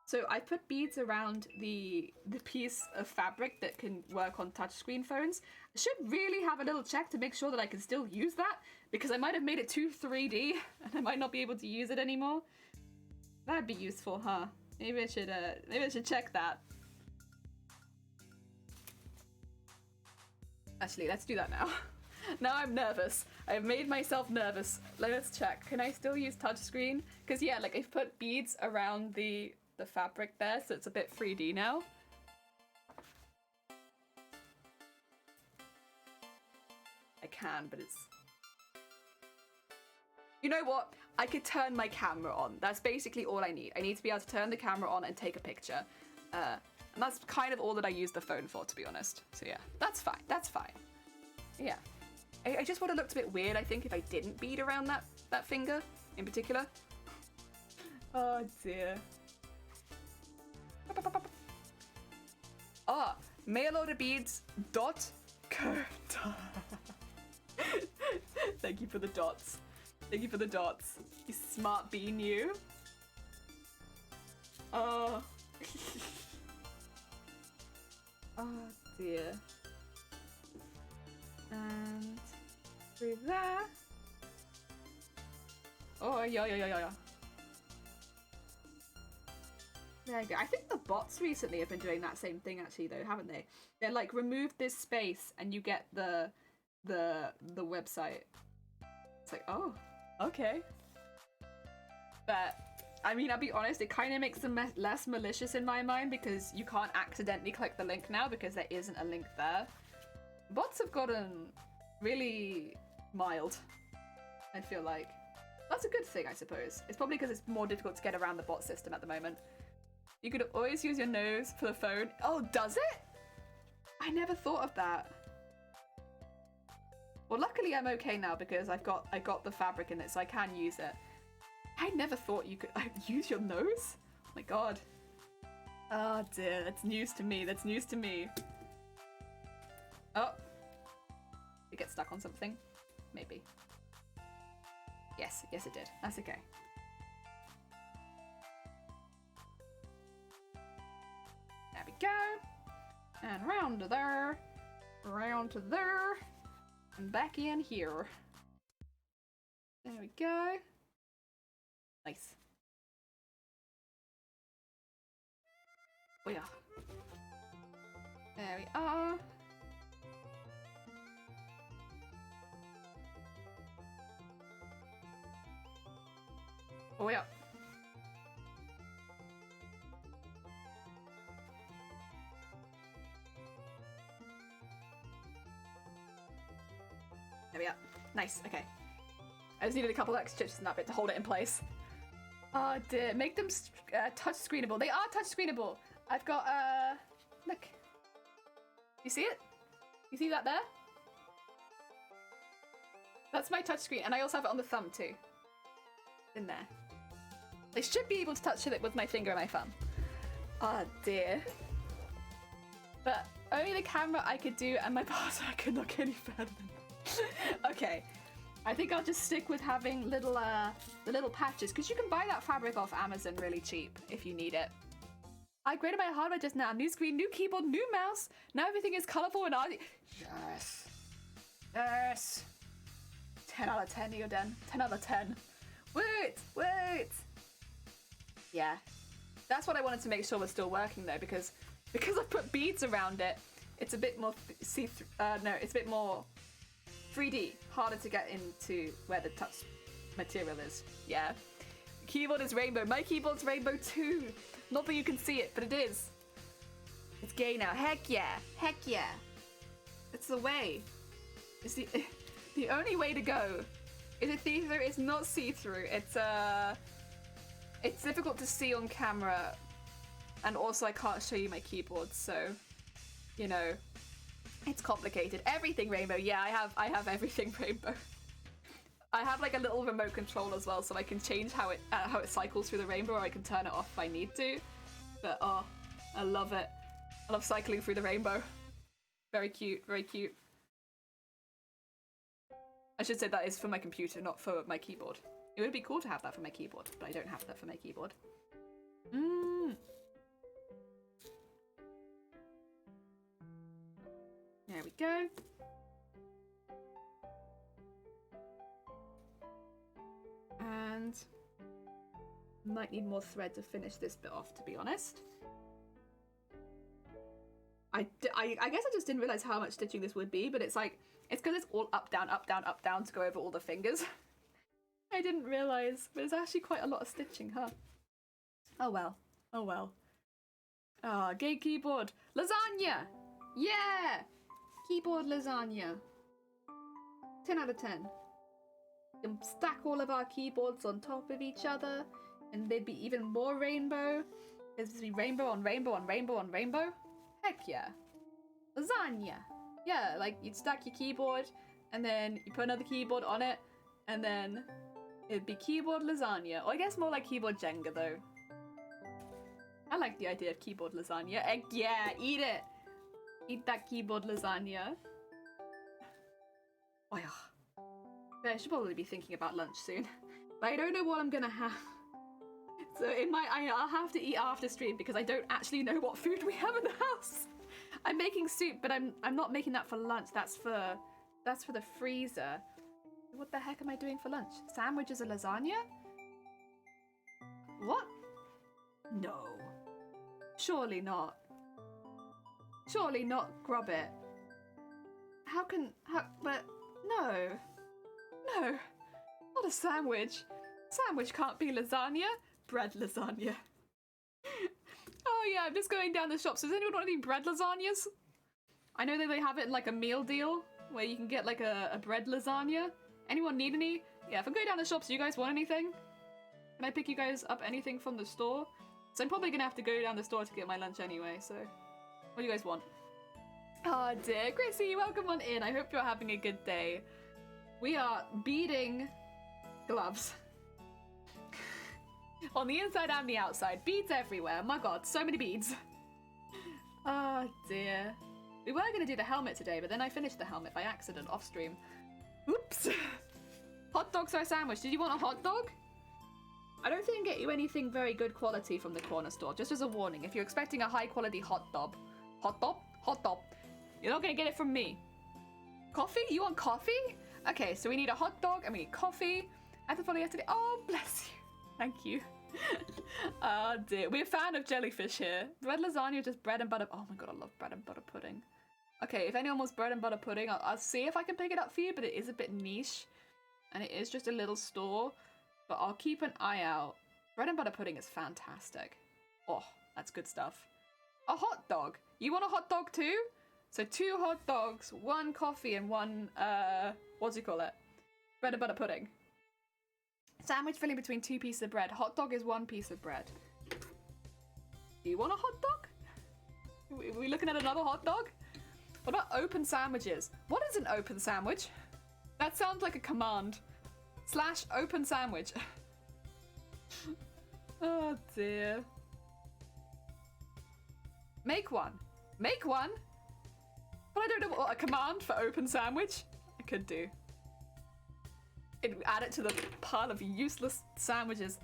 So I put beads around the piece of fabric that can work on touchscreen phones. I should really have a little check to make sure that I can still use that, because I might have made it too 3D and I might not be able to use it anymore. That'd be useful, huh? Maybe I should check that. Actually, let's do that now. Now I'm nervous. I've made myself nervous. Let's check. Can I still use touchscreen? Because yeah, like I've put beads around the fabric there, so it's a bit 3D now. I can, but it's... You know what? I could turn my camera on. That's basically all I need. I need to be able to turn the camera on and take a picture. And that's kind of all that I use the phone for, to be honest. So yeah, that's fine. That's fine. Yeah. I just would have looked a bit weird, I think, if I didn't bead around that finger in particular. Oh dear. Ah, mailorderbeads.co. Thank you for the dots. Thank you for the dots. You smart bean, you. Oh. Oh dear. And through there. Oh yeah. There you go. I think the bots recently have been doing that same thing actually though, haven't they? They're like, remove this space and you get the website. It's like, oh, okay. But I mean, I'll be honest, it kind of makes them less malicious in my mind, because you can't accidentally click the link now because there isn't a link there. Bots have gotten really mild, I feel like. That's a good thing, I suppose. It's probably because it's more difficult to get around the bot system at the moment. You could always use your nose for the phone. Oh, does it? I never thought of that. Well, luckily I'm okay now because I got the fabric in it, so I can use it. I never thought you could use your nose? Oh my god. Oh dear, that's news to me. That's news to me. Oh. Did it get stuck on something? Maybe. Yes it did. That's okay. There we go. And round to there. Round to there. And back in here. There we go. Nice. Oh yeah. There we are. Oh yeah. There we are. Nice, okay. I just needed a couple extra chips in that bit to hold it in place. Oh dear, make them touch screenable. They are touch screenable. I've got, look. You see it? You see that there? That's my touch screen, and I also have it on the thumb too. In there. I should be able to touch it with my finger and my thumb. Oh dear. But only the camera I could do, and my parser I could not get any further than that. Okay. I think I'll just stick with having little, the little patches, because you can buy that fabric off Amazon really cheap if you need it. I upgraded my hardware just now. New screen, new keyboard, new mouse. Now everything is colourful and arty. Yes. Yes. 10 out of 10, Neoden. 10 out of 10. Wait. Yeah. That's what I wanted to make sure was still working though, because I put beads around it, it's a bit more see-through. No, it's a bit more 3D, harder to get into where the touch material is. Yeah. Keyboard is rainbow. My keyboard's rainbow too. Not that you can see it, but it is. It's gay now. Heck yeah. Heck yeah. It's the way. It's the only way to go. Is it see-through? It's not see-through. It's difficult to see on camera, and also I can't show you my keyboard, so you know, it's complicated. Everything rainbow. Yeah, I have everything rainbow. I have like a little remote control as well, so I can change how it cycles through the rainbow, or I can turn it off if I need to. But oh, I love it. I love cycling through the rainbow. Very cute, very cute. I should say that is for my computer, not for my keyboard. It would be cool to have that for my keyboard, but I don't have that for my keyboard. There we go. And might need more thread to finish this bit off, to be honest. I guess I just didn't realize how much stitching this would be, but it's like, it's because it's all up, down, up, down, up, down to go over all the fingers. I didn't realize, but it's actually quite a lot of stitching, huh? Oh well. Oh well. Ah, gay keyboard. Lasagna! Yeah! Keyboard lasagna. 10 out of 10. You can stack all of our keyboards on top of each other, and they'd be even more rainbow. There'd be rainbow on rainbow on rainbow on rainbow. Heck yeah. Lasagna. Yeah, like you'd stack your keyboard, and then you put another keyboard on it, and then it'd be keyboard lasagna. Or I guess more like keyboard Jenga though. I like the idea of keyboard lasagna. Heck yeah, eat it! Eat that keyboard lasagna. Oh yeah. But I should probably be thinking about lunch soon. But I don't know what I'm gonna have. So I'll have to eat after stream because I don't actually know what food we have in the house. I'm making soup, but I'm not making that for lunch. That's for the freezer. What the heck am I doing for lunch? Sandwiches and lasagna? What? No. Surely not. Surely not, Grubbit. But no. No. Not a sandwich. Sandwich can't be lasagna. Bread lasagna. Oh yeah, I'm just going down the shops. Does anyone want any bread lasagnas? I know that they have it in like a meal deal where you can get like a bread lasagna. Anyone need any? Yeah, if I'm going down the shops, do you guys want anything? Can I pick you guys up anything from the store? So I'm probably gonna have to go down the store to get my lunch anyway, so what do you guys want? Oh dear, Chrissy, welcome on in. I hope you're having a good day. We are beading gloves. On the inside and the outside. Beads everywhere. My god, so many beads. Oh dear. We were going to do the helmet today, but then I finished the helmet by accident off stream. Oops. Hot dogs or a sandwich? Did you want a hot dog? I don't think I can get you anything very good quality from the corner store. Just as a warning, if you're expecting a high quality hot dog, you're not going to get it from me. Coffee? You want coffee? Okay, so we need a hot dog and we need coffee. I had to follow yesterday. Oh, bless you. Thank you. Oh dear. We're a fan of jellyfish here. Bread lasagna, just bread and butter. Oh my god, I love bread and butter pudding. Okay, if anyone wants bread and butter pudding, I'll see if I can pick it up for you, but it is a bit niche. And it is just a little store. But I'll keep an eye out. Bread and butter pudding is fantastic. Oh, that's good stuff. A hot dog. You want a hot dog too? So 2 hot dogs, 1 coffee, and 1, what do you call it? Bread and butter pudding. Sandwich filling between 2 pieces of bread. Hot dog is 1 piece of bread. Do you want a hot dog? Are we looking at another hot dog? What about open sandwiches? What is an open sandwich? That sounds like a command. / open sandwich. Oh dear. Make one. Make one? But I don't know what a command for open sandwich. I could do. Add it to the pile of useless sandwiches.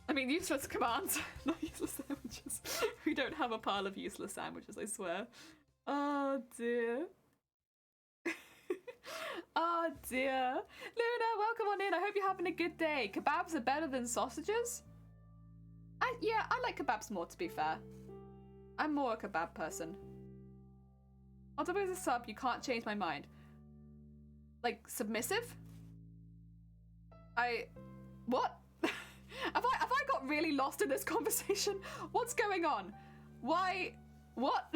I mean, useless commands, not useless sandwiches. We don't have a pile of useless sandwiches, I swear. Oh dear. Oh dear. Luna, welcome on in. I hope you're having a good day. Kebabs are better than sausages? Yeah, I like kebabs more, to be fair. I'm more a kebab person. Although as a sub, you can't change my mind. Like, submissive? What? have I got really lost in this conversation? What's going on? Why? What?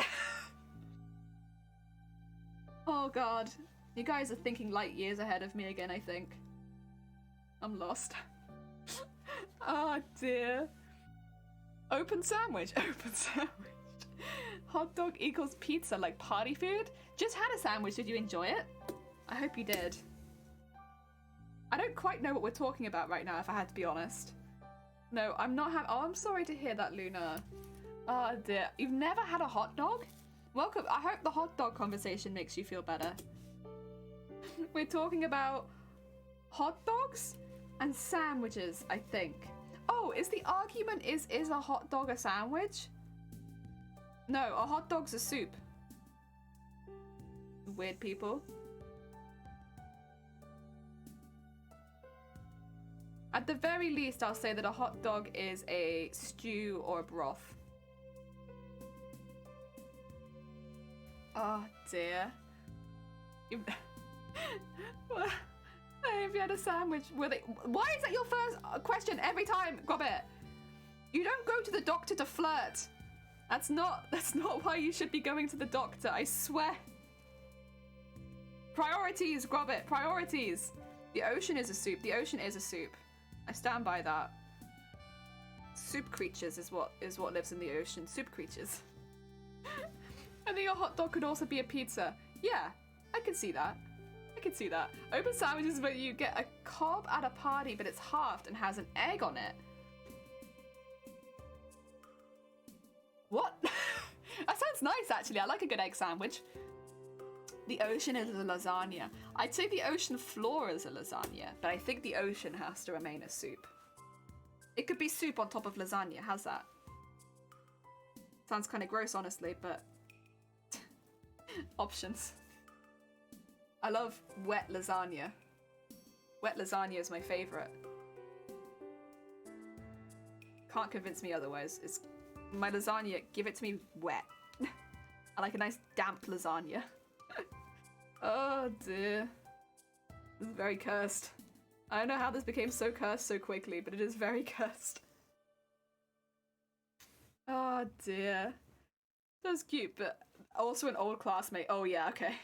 Oh god. You guys are thinking light years ahead of me again, I think. I'm lost. Oh dear. Open sandwich. Open sandwich. Hot dog equals pizza, like party food? Just had a sandwich, did you enjoy it? I hope you did. I don't quite know what we're talking about right now, if I had to be honest. No, I'm not oh, I'm sorry to hear that, Luna. Oh dear. You've never had a hot dog? Welcome. I hope the hot dog conversation makes you feel better. We're talking about hot dogs and sandwiches, I think. Oh, is the argument is a hot dog a sandwich? No, a hot dog's a soup. Weird people. At the very least, I'll say that a hot dog is a stew or a broth. Oh dear. Have you had a sandwich? Why is that your first question every time, Gobbit? You don't go to the doctor to flirt. That's not why you should be going to the doctor, I swear. Priorities, Gobbit, priorities. The ocean is a soup. The ocean is a soup. I stand by that. Soup creatures is what lives in the ocean. Soup creatures. I think a hot dog could also be a pizza. Yeah, I can see that. I can see that. Open sandwiches where you get a cob at a party, but it's halved and has an egg on it. What? That sounds nice, actually. I like a good egg sandwich. The ocean is a lasagna. I'd say the ocean floor is a lasagna, but I think the ocean has to remain a soup. It could be soup on top of lasagna. How's that? Sounds kind of gross, honestly, but options. I love wet lasagna. Wet lasagna is my favorite. Can't convince me otherwise. It's my lasagna. Give it to me wet. I like a nice damp lasagna. Oh dear. This is very cursed. I don't know how this became so cursed so quickly, but it is very cursed. Oh dear. That's cute, but also an old classmate. Oh yeah, okay.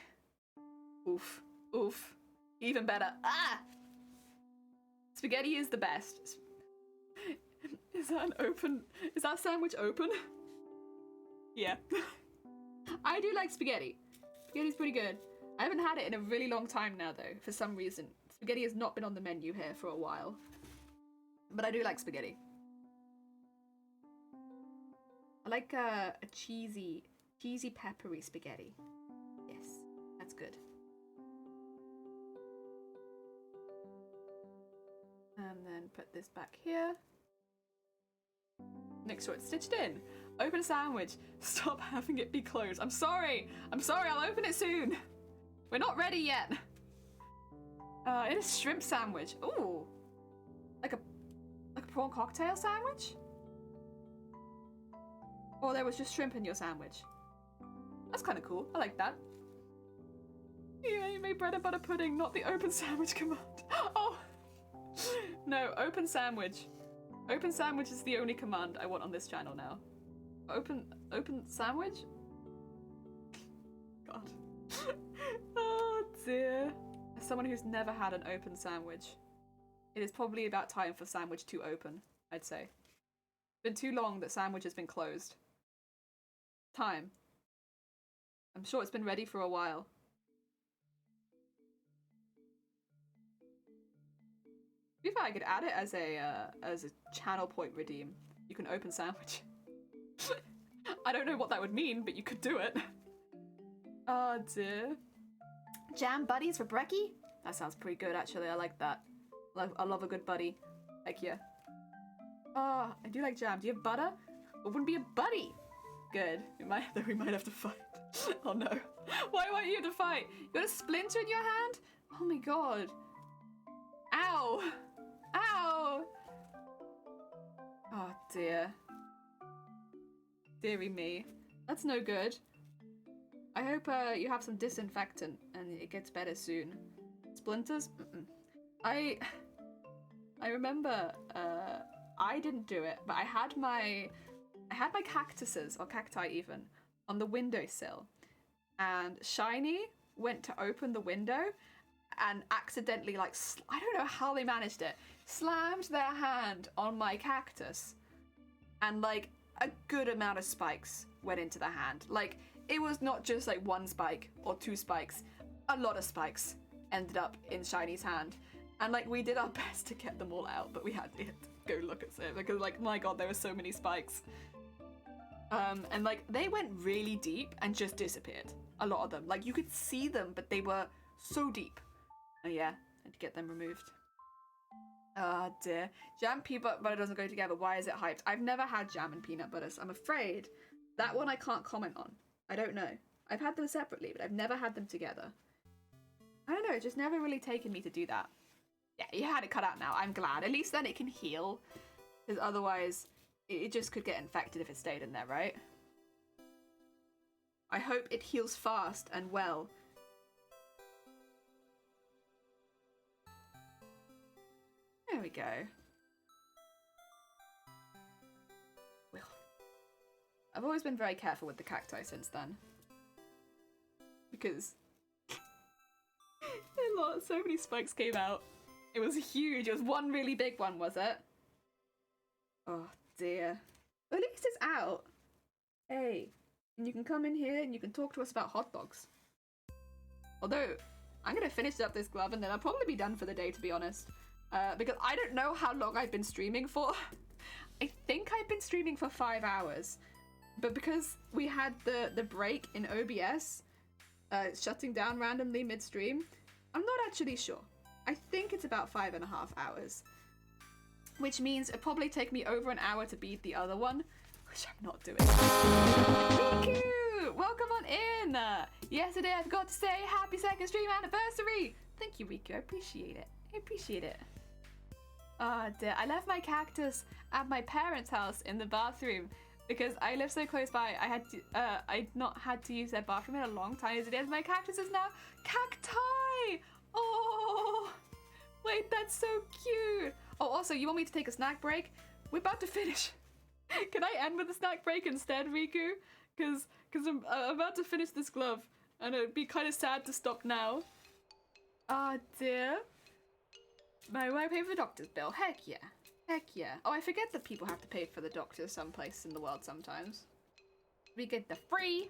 Oof. Oof. Even better. Ah! Spaghetti is the best. Is that sandwich open? Yeah. I do like spaghetti. Spaghetti's pretty good. I haven't had it in a really long time now, though, for some reason. Spaghetti has not been on the menu here for a while. But I do like spaghetti. I like a cheesy, peppery spaghetti. Yes, that's good. And then put this back here. Make sure it's stitched in. Open a sandwich. Stop having it be closed. I'm sorry, I'll open it soon. We're not ready yet. It is shrimp sandwich. Ooh. Like a prawn cocktail sandwich? Or there was just shrimp in your sandwich? That's kind of cool. I like that. Yeah, you made bread and butter pudding, not the open sandwich command. Oh! No, open sandwich. Open sandwich is the only command I want on this channel now. Open sandwich? God. Oh dear. As someone who's never had an open sandwich, it is probably about time for sandwich to open, I'd say. It's been too long that sandwich has been closed. Time. I'm sure it's been ready for a while. To be fair, I could add it as a channel point redeem. You can open sandwich. I don't know what that would mean, but you could do it. Oh dear. Jam buddies for brekkie? That sounds pretty good actually, I like that. I love a good buddy. Heck yeah. Oh, I do like jam. Do you have butter? What wouldn't be a buddy? Good. We might have to fight. Oh no. Why won't you have to fight? You got a splinter in your hand? Oh my god. Ow! Ow! Oh dear. Deary me. That's no good. I hope you have some disinfectant and it gets better soon. Splinters? Mm-mm. I remember I didn't do it, but I had my cactuses, or cacti even, on the windowsill. And Shiny went to open the window and accidentally, like, I don't know how they managed it, slammed their hand on my cactus. And, like, a good amount of spikes went into the hand. Like, it was not just, like, one spike or two spikes. A lot of spikes ended up in Shiny's hand. And, like, we did our best to get them all out, but we had to go look at it because, like, my god, there were so many spikes. And, like, they went really deep and just disappeared. A lot of them. Like, you could see them, but they were so deep. Oh, yeah. Had to get them removed. Oh, dear. Jam and peanut butter doesn't go together. Why is it hyped? I've never had jam and peanut butter, so I'm afraid that one I can't comment on. I don't know. I've had them separately, but I've never had them together. I don't know. It's just never really taken me to do that. Yeah, you had it cut out now. I'm glad. At least then it can heal. Because otherwise, it just could get infected if it stayed in there, right? I hope it heals fast and well. There we go. Well, I've always been very careful with the cacti since then. Because so many spikes came out. It was huge. It was one really big one, was it? Oh dear. At least it's out. Hey, and you can come in here and you can talk to us about hot dogs. Although, I'm gonna finish up this glove and then I'll probably be done for the day, to be honest. Because I don't know how long I've been streaming for. I think I've been streaming for 5 hours. But because we had the break in OBS, shutting down randomly mid-stream, I'm not actually sure. I think it's about 5.5 hours. Which means it'll probably take me over an hour to beat the other one, which I'm not doing. Riku! Welcome on in! Yesterday I forgot to say happy 2nd stream anniversary! Thank you, Riku. I appreciate it. I appreciate it. Oh dear. I left my cactus at my parents' house in the bathroom because I live so close by. I'd not had to use their bathroom in a long time. As it is, my cactus is now cacti! Oh! Wait, that's so cute! Oh, also, you want me to take a snack break? We're about to finish. Can I end with a snack break instead, Riku? Because I'm about to finish this glove, and it'd be kind of sad to stop now. Oh dear. Will I pay for the doctor's bill? Heck yeah. Heck yeah. Oh, I forget that people have to pay for the doctor someplace in the world sometimes. We get the free.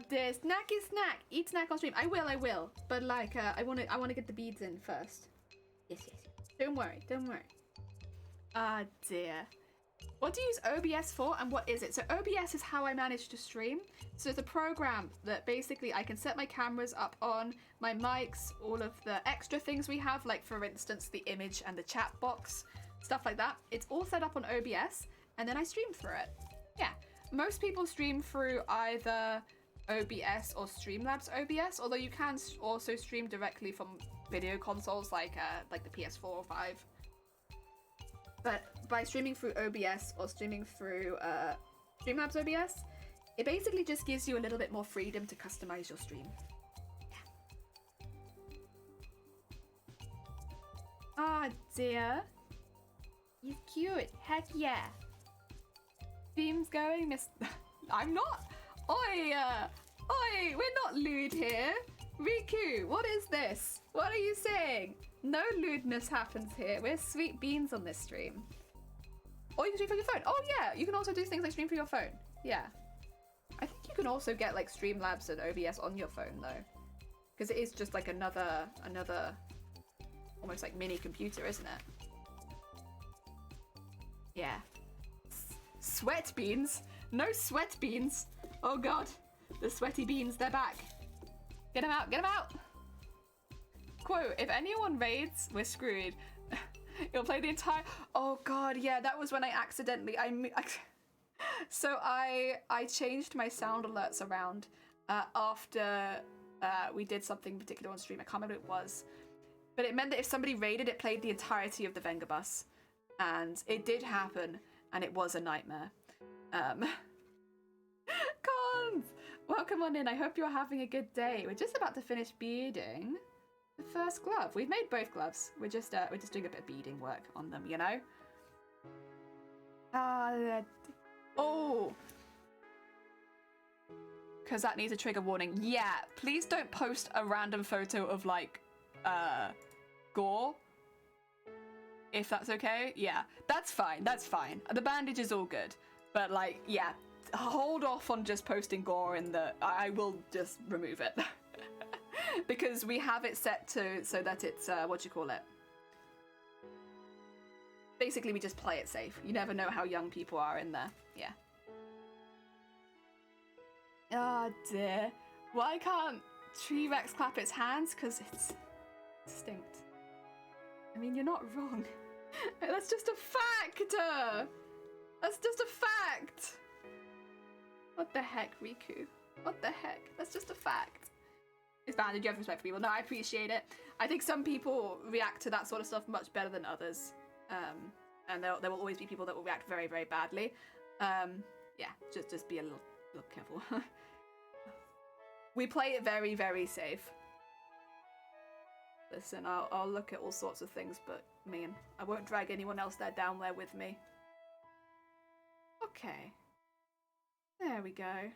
Dear. Snack is snack. Eat snack on stream. I will. But like, I wanna get the beads in first. Yes. Don't worry. Ah, dear. What do you use OBS for and what is it? So OBS is how I manage to stream. So it's a program that basically I can set my cameras up on, my mics, all of the extra things we have, like for instance, the image and the chat box, stuff like that. It's all set up on OBS and then I stream through it. Yeah, most people stream through either OBS or Streamlabs OBS, although you can also stream directly from video consoles like the PS4 or 5. But by streaming through OBS or streaming through Streamlabs OBS, it basically just gives you a little bit more freedom to customize your stream. Ah, dear. He's cute. Heck yeah. Stream's going, Miss... I'm not... Oi, oi, we're not lewd here. Riku, what is this? What are you saying? No lewdness happens here. We're sweet beans on this stream. Or you can stream from your phone. Oh yeah, you can also do things like stream from your phone. Yeah. I think you can also get like Streamlabs and OBS on your phone though. Because it is just like another almost like mini computer, isn't it? Yeah. Sweat beans? No sweat beans. Oh god. The sweaty beans, they're back. Get them out, get them out! Quote, if anyone raids, we're screwed. You'll play the entire... Oh god, yeah, that was when I accidentally... So I changed my sound alerts around after we did something particular on stream. I can't remember what it was. But it meant that if somebody raided, it played the entirety of the Venga bus. And it did happen, and it was a nightmare. Cons! Welcome on in. I hope you're having a good day. We're just about to finish beading the first glove. We've made both gloves. We're just doing a bit of beading work on them, you know? Oh! Because that needs a trigger warning. Yeah, please don't post a random photo of, like, gore. If that's okay. Yeah, that's fine. That's fine. The bandage is all good. But, like, yeah, hold off on just posting gore in the... I will just remove it. Because we have it set to so that it's, what do you call it? Basically, we just play it safe. You never know how young people are in there. Yeah. Oh dear. Why can't T-Rex clap its hands? Because it's extinct. I mean, you're not wrong. That's just a fact! That's just a fact! What the heck, Riku? What the heck? That's just a fact. It's bad. You have respect for people. No, I appreciate it. I think some people react to that sort of stuff much better than others. And there will always be people that will react very, very badly. Yeah, just be a little careful. We play it very, very safe. Listen, I'll look at all sorts of things, but man, I won't drag anyone else down there with me. Okay. There we go.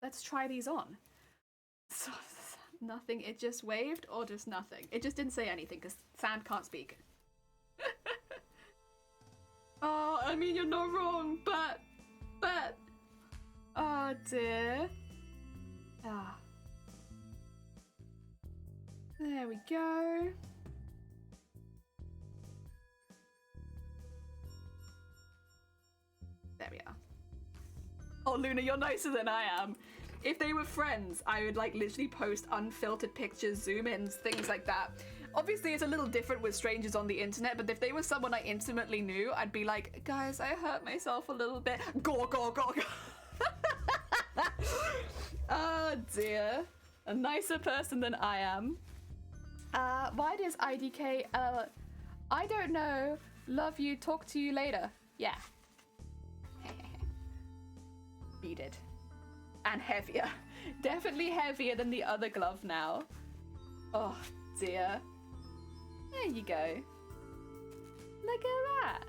Let's try these on. So, nothing, it just waved or just nothing? It just didn't say anything because sand can't speak. Oh, I mean, you're not wrong, but... Oh dear. Ah. There we go. There we are. Oh, Luna, you're nicer than I am. If they were friends, I would like literally post unfiltered pictures, zoom-ins, things like that. Obviously, it's a little different with strangers on the internet, but if they were someone I intimately knew, I'd be like, guys, I hurt myself a little bit. Gore, gore, gore, gore. Oh dear. A nicer person than I am. Why does IDK, I don't know, love you, talk to you later. Yeah. Beaded. And heavier. Definitely heavier than the other glove now. Oh dear. There you go. Look at that.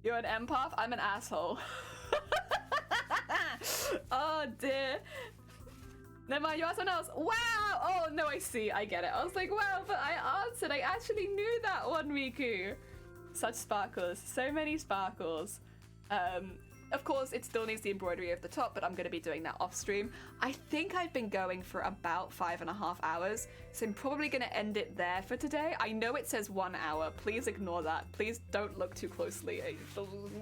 You're an empath? I'm an asshole. Oh dear. Never mind, you asked someone else. Wow! Oh no, I see. I get it. I was like, wow, but I answered. I actually knew that one, Riku. Such sparkles. So many sparkles. Of course, it still needs the embroidery over the top, but I'm going to be doing that off stream. I think I've been going for about 5.5 hours, so I'm probably going to end it there for today. I know it says 1 hour. Please ignore that. Please don't look too closely.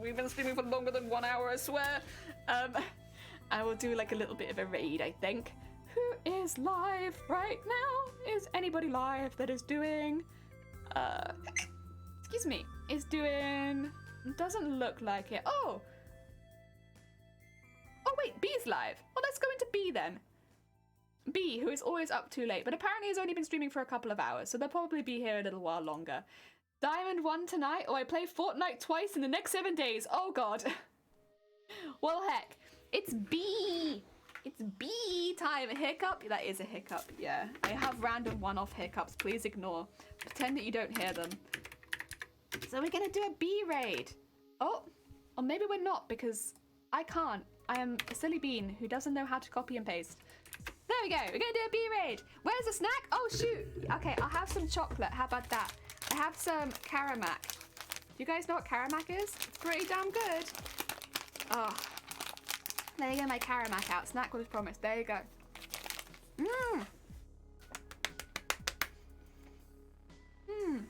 We've been streaming for longer than 1 hour, I swear. I will do like a little bit of a raid, I think. Who is live right now? Is anybody live that is doing... excuse me. Is doing... Doesn't look like it. Oh! Oh wait, B's live. Well, let's go into B then. B, who is always up too late, but apparently has only been streaming for a couple of hours, so they'll probably be here a little while longer. Diamond 1 tonight, or I play Fortnite twice in the next 7 days. Oh god. Well, heck, it's B. It's B time. A hiccup? That is a hiccup, yeah. I have random one-off hiccups. Please ignore. Pretend that you don't hear them. So we're gonna do a B raid. Oh, or maybe we're not, because I can't. I am a silly bean who doesn't know how to copy and paste. There we go. We're gonna do a B raid. Where's the snack? Oh, shoot. Okay, I'll have some chocolate. How about that? I have some Caramac. Do you guys know what Caramac is? It's pretty damn good. Oh. There you go, my Caramac out. Snack was promised. There you go. Mmm. Mmm.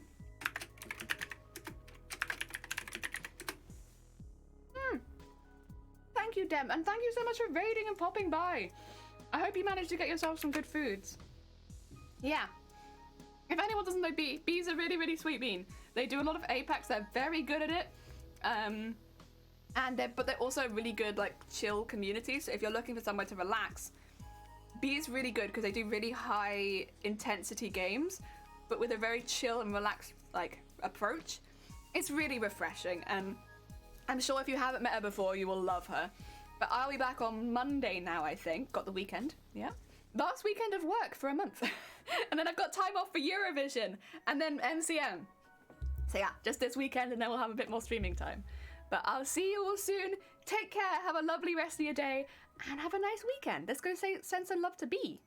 Mmm. Thank you, Dem. And thank you so much for raiding and popping by. I hope you managed to get yourself some good foods. Yeah. If anyone doesn't know bee, bees are really, really sweet bean. They do a lot of Apex. They're very good at it. But they're also really good, like, chill community. So if you're looking for somewhere to relax, B is really good because they do really high intensity games, but with a very chill and relaxed, like, approach. It's really refreshing, and I'm sure if you haven't met her before, you will love her. But I'll be back on Monday now, I think. Got the weekend, yeah. Last weekend of work for a month. And then I've got time off for Eurovision and then MCM. So yeah, just this weekend and then we'll have a bit more streaming time. But I'll see you all soon. Take care, have a lovely rest of your day, and have a nice weekend. Let's go send some love to B.